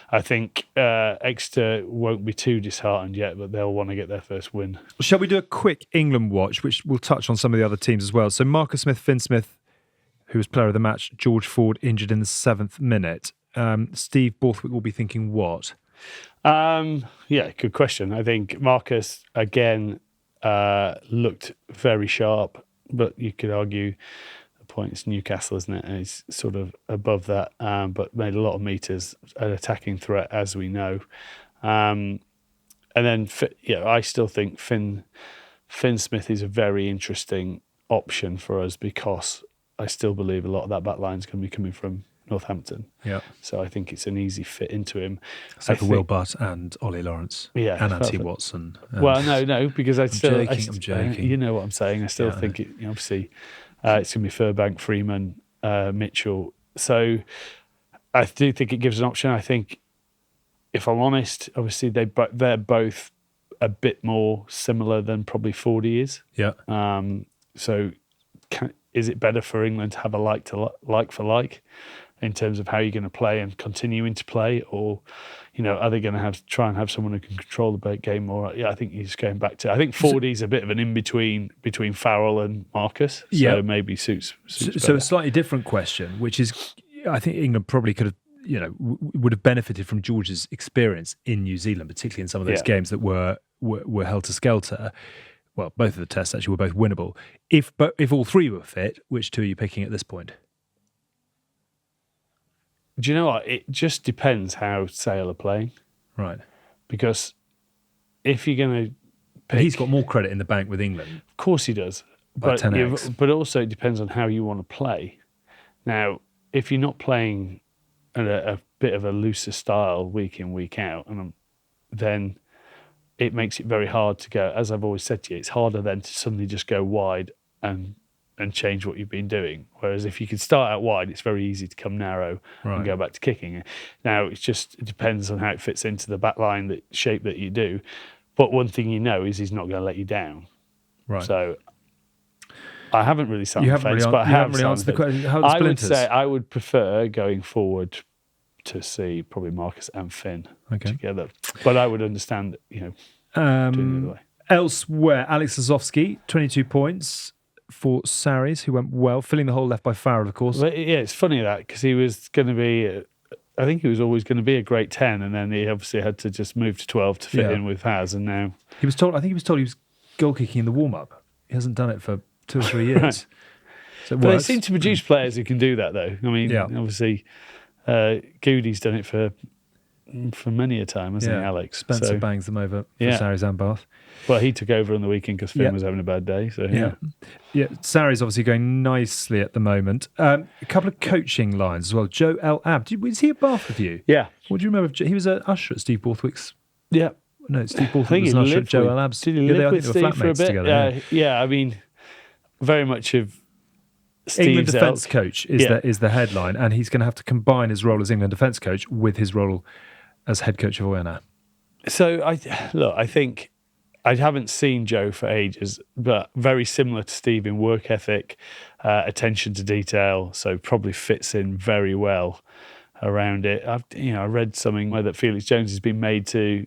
I think Exeter won't be too disheartened yet, but they'll want to get their first win. Shall we do a quick England watch, which will touch on some of the other teams as well? So Marcus Smith, Finn Smith, who was player of the match, George Ford injured in the 7th minute. Steve Borthwick will be thinking what? Good question. I think Marcus, again, looked very sharp, but you could argue the point is Newcastle, isn't it? And he's sort of above that, but made a lot of meters, an attacking threat, as we know. And then, I still think Finn Smith is a very interesting option for us because I still believe a lot of that back line is going to be coming from Northampton. Yeah. So I think it's an easy fit into him. Except for Will Butt and Ollie Lawrence. Yeah. And Anthony Watson. Well, no, because I'm joking. You know what I'm saying. I still think it, obviously it's going to be Furbank, Freeman, Mitchell. So I do think it gives an option. I think, if I'm honest, obviously they're both a bit more similar than probably Fordy is. Yeah. So is it better for England to have a like for like in terms of how you're going to play and continuing to play, or are they going to try and have someone who can control the game more? Yeah, I think he's going back to. I think Fordy's a bit of an in between Farrell and Marcus. So maybe suits so a slightly different question, which is, I think England probably could have, would have benefited from George's experience in New Zealand, particularly in some of those games that were helter skelter. Well, both of the tests actually were both winnable. If all 3 were fit, which 2 are you picking at this point? Do you know what? It just depends how Sale are playing. Right. Because if you're going to pick... He's got more credit in the bank with England. Of course he does. But also it depends on how you want to play. Now, if you're not playing a bit of a looser style week in, week out, then it makes it very hard to go, as I've always said to you, it's harder then to suddenly just go wide and change what you've been doing. Whereas if you can start out wide, it's very easy to come narrow and go back to kicking. Now, it depends on how it fits into the back line, the shape that you do. But one thing you know is he's not going to let you down. Right. So I haven't really sat on the fence, but I have really answered the question. I would say I would prefer going forward to see probably Marcus and Finn together. But I would understand, doing the other way. Elsewhere, Alex Zofsky, 22 points for Sarries, who went well, filling the hole left by Farrell, of course. But yeah, it's funny that, because he was going to be, I think he was always going to be a great 10, and then he obviously had to just move to 12 to fit in with Haz, and now... I think he was told he was goal kicking in the warm-up. He hasn't done it for 2 or 3 years. Right. So they seem to produce players who can do that, though. I mean, obviously... Goody's done it for many a time, hasn't he, Alex? Spencer bangs them over for Sarries and Bath. Well, he took over on the weekend because Finn was having a bad day. So Sarries obviously going nicely at the moment. A couple of coaching lines as well. Joe L. Ab, was he at Bath with you? Yeah. What do you remember? He was an usher at Steve Borthwick's. Yeah. No, Steve Borthwick was an usher at Joe L. Ab's. Did he live with Steve for a bit? Together, I mean, very much of England Steve's defence coach is the headline, and he's going to have to combine his role as England defence coach with his role as head coach of Oyonnax. So I think I haven't seen Joe for ages, but very similar to Steve in work ethic, attention to detail. So probably fits in very well around it. I read something where that Felix Jones has been made to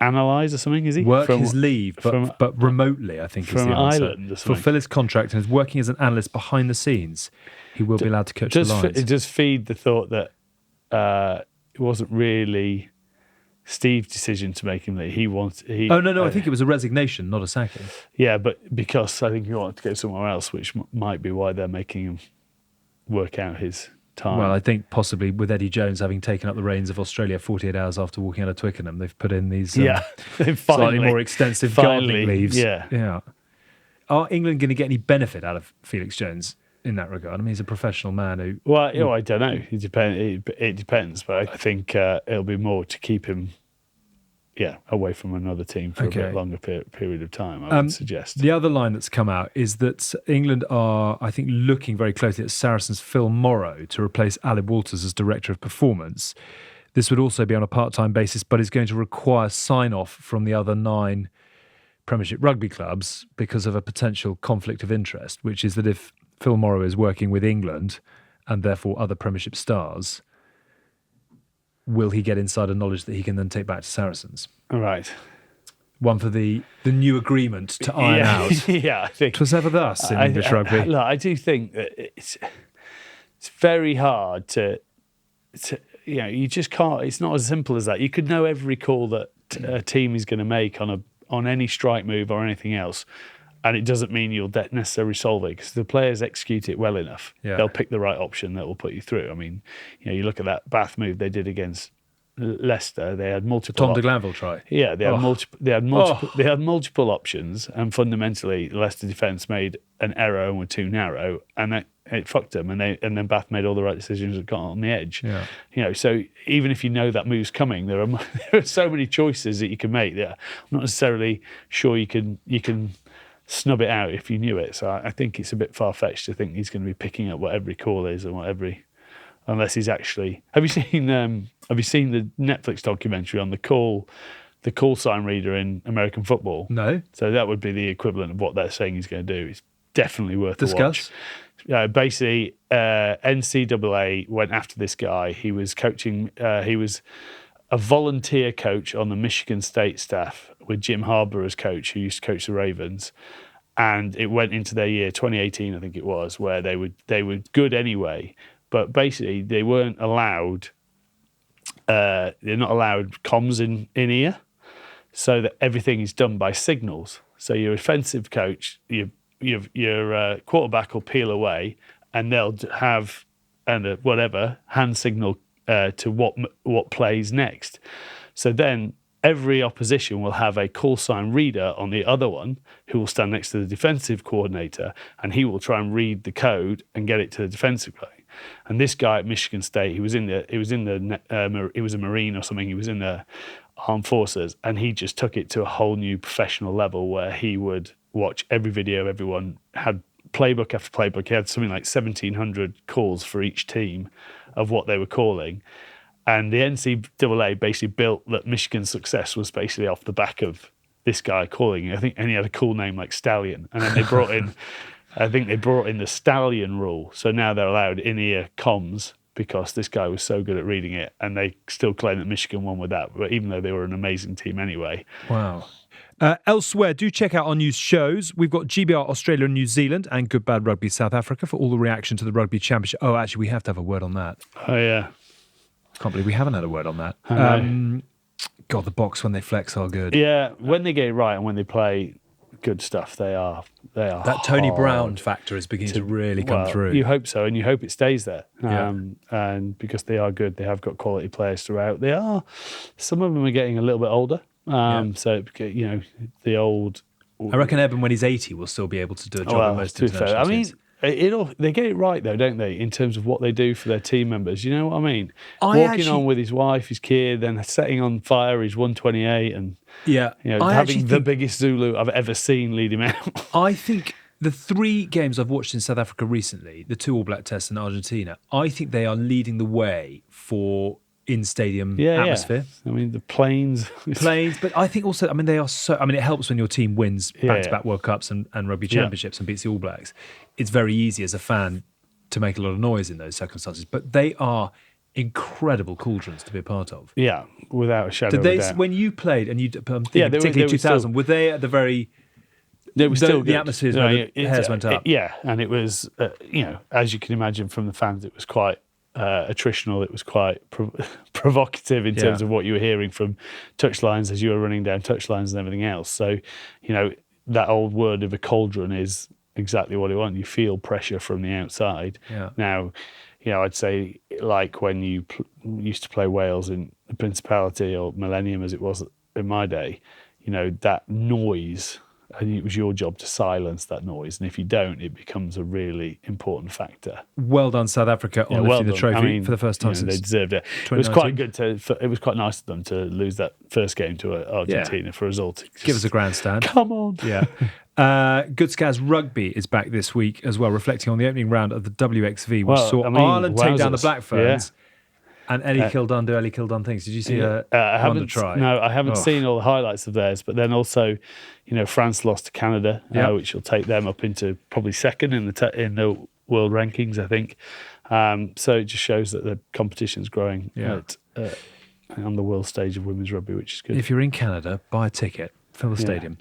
analyse or something, is he? Work his leave, but remotely, I think, is the answer. From Ireland or something. Fulfill his contract and is working as an analyst behind the scenes. He will be allowed to coach the lines. It does feed the thought that it wasn't really Steve's decision to make him leave. I think it was a resignation, not a sacking. Yeah, but because I think he wanted to go somewhere else, which might be why they're making him work out his time. Well, I think possibly with Eddie Jones having taken up the reins of Australia 48 hours after walking out of Twickenham, they've put in these slightly more extensive gardening leaves. Yeah. are England going to get any benefit out of Felix Jones in that regard? I mean, he's a professional man who. Well, I don't know. It depends, but I think it'll be more to keep him, away from another team for a bit longer period of time. I would suggest. The other line that's come out is that England are, I think, looking very closely at Saracens' Phil Morrow to replace Aled Walters as Director of Performance. This would also be on a part-time basis, but is going to require sign-off from the other 9 Premiership Rugby clubs because of a potential conflict of interest, which is that if Phil Morrow is working with England and therefore other Premiership stars, will he get insider knowledge that he can then take back to Saracens? All right. One for the new agreement to iron out. Yeah, I think. 'Twas ever thus in English rugby. Look, I do think that it's very hard to you just can't. It's not as simple as that. You could know every call that a team is going to make on any strike move or anything else, and it doesn't mean you'll necessarily solve it because the players execute it well enough. Yeah. They'll pick the right option that will put you through. I mean, you look at that Bath move they did against Leicester. They had multiple. Tom de Glanville try. Yeah, they had multiple options, and fundamentally, the Leicester defence made an error and were too narrow, and it fucked them. And then Bath made all the right decisions and got on the edge. Yeah. So even if you know that move's coming, there are so many choices that you can make that I'm not necessarily sure you can snub it out if you knew it. So I think it's a bit far fetched to think he's going to be picking up what every call is and unless he's actually. Have you seen the Netflix documentary on the call sign reader in American football? No. So that would be the equivalent of what they're saying he's going to do. It's definitely worth a watch. Discuss. Basically, NCAA went after this guy. He was coaching. He was a volunteer coach on the Michigan State staff with Jim Harbaugh as coach, who used to coach the Ravens. And it went into their year 2018, I think it was, where they were good anyway. But basically, they weren't allowed. They're not allowed comms in ear, so that everything is done by signals. So your offensive coach, your quarterback will peel away, and they'll have whatever hand signal to what plays next. So then every opposition will have a call sign reader on the other one who will stand next to the defensive coordinator, and he will try and read the code and get it to the defensive play. And this guy at Michigan State, he was a Marine or something. He was in the armed forces, and he just took it to a whole new professional level where he would watch every video. Everyone had playbook after playbook. He had something like 1,700 calls for each team of what they were calling. And the NCAA basically built that Michigan's success was basically off the back of this guy calling. I think, and he had a cool name like Stallion. And then they brought in, the Stallion rule. So now they're allowed in-ear comms because this guy was so good at reading it. And they still claim that Michigan won with that, but even though they were an amazing team anyway. Wow. Elsewhere, do check out our news shows. We've got GB&R Australia and New Zealand and Good Bad Rugby South Africa for all the reaction to the Rugby Championship. Oh, actually, we have to have a word on that. Oh, yeah. Can't believe we haven't had a word on that. God, the box when they flex are good. Yeah, when they get it right and when they play good stuff, they are. That Tony Brown factor is beginning to really come through. You hope so, and you hope it stays there. Yeah. And because they are good, they have got quality players throughout. They are. Some of them are getting a little bit older. So the old. I reckon Eben, when he's 80, will still be able to do a job in most international teams. They get it right though, don't they? In terms of what they do for their team members, you know what I mean? Walking on with his wife, his kid, then setting on fire his 128, and having the biggest Zulu I've ever seen lead him out. I think the 3 games I've watched in South Africa recently, the 2 All Black tests in Argentina, I think they are leading the way for in-stadium atmosphere. I mean, the planes, but I think also, they are so. It helps when your team wins back-to-back World Cups and Rugby Championships and beats the All Blacks. It's very easy as a fan to make a lot of noise in those circumstances, but they are incredible cauldrons to be a part of. Yeah, without a shadow of a doubt. When you played, and particularly 2000, were they at the very? They were still the atmosphere where the hairs went up. Yeah, and it was, as you can imagine from the fans, it was quite attritional. It was quite provocative in terms of what you were hearing from touchlines as you were running down touchlines and everything else. So, that old word of a cauldron is exactly what it was. You feel pressure from the outside. Yeah. Now, I'd say like when you used to play Wales in the Principality or Millennium as it was in my day, that noise and it was your job to silence that noise. And if you don't, it becomes a really important factor. Well done, South Africa, on lifting the trophy for the first time they since deserved it. It was quite good it was quite nice of them to lose that first game to Argentina for a result. Give us a grandstand. Come on. Yeah. Good Scaz Rugby is back this week as well, reflecting on the opening round of the WXV, which saw Ireland take down the Black Ferns. Yeah. And Ellie Kildun do Ellie Kildun things. Did you see her wonder try? No, I haven't seen all the highlights of theirs. But then also, France lost to Canada, which will take them up into probably second in the world rankings, I think. So it just shows that the competition's growing on the world stage of women's rugby, which is good. If you're in Canada, buy a ticket, fill the stadium.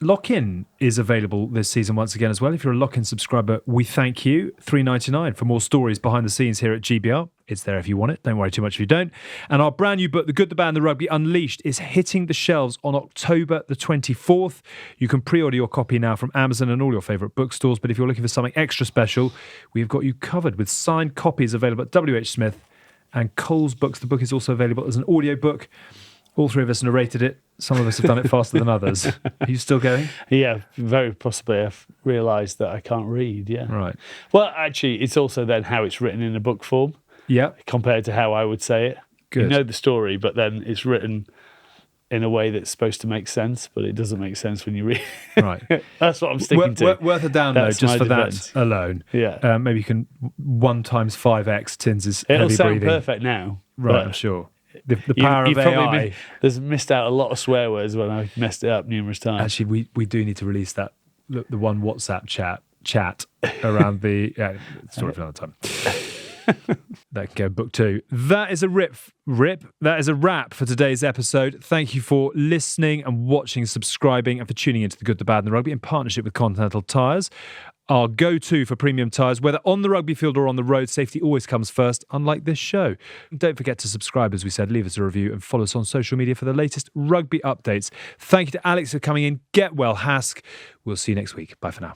Lock-in is available this season once again as well. If you're a Lock-in subscriber, we thank you. $3.99 for more stories behind the scenes here at GB&R. It's there if you want it. Don't worry too much if you don't. And our brand new book, The Good, the Bad and the Rugby Unleashed, is hitting the shelves on October the 24th. You can pre-order your copy now from Amazon and all your favourite bookstores. But if you're looking for something extra special, we've got you covered with signed copies available at WH Smith and Coles Books. The book is also available as an audiobook. All three of us narrated it. Some of us have done it faster than others. Are you still going? Yeah, very possibly. I've realised that I can't read, Right. Well, actually, it's also then how it's written in a book form. Yeah. Compared to how I would say it. Good. You know the story, but then it's written in a way that's supposed to make sense, but it doesn't make sense when you read it. Right. That's what I'm sticking to. Worth a download just for that alone. Yeah. Maybe you can 1 times 5x Tins' It'll heavy sound breathing. Perfect now. Right, I'm sure. The power of AI. There's missed out a lot of swear words when I've messed it up numerous times. Actually, we do need to release that, the one WhatsApp chat around the story for another time. That can go book 2. That is a rip. That is a wrap for today's episode. Thank you for listening and watching, subscribing, and for tuning into The Good, the Bad and the Rugby in partnership with Continental Tires. Our go-to for premium tyres, whether on the rugby field or on the road, safety always comes first, unlike this show. Don't forget to subscribe, as we said, leave us a review and follow us on social media for the latest rugby updates. Thank you to Alex for coming in. Get well, Hask. We'll see you next week. Bye for now.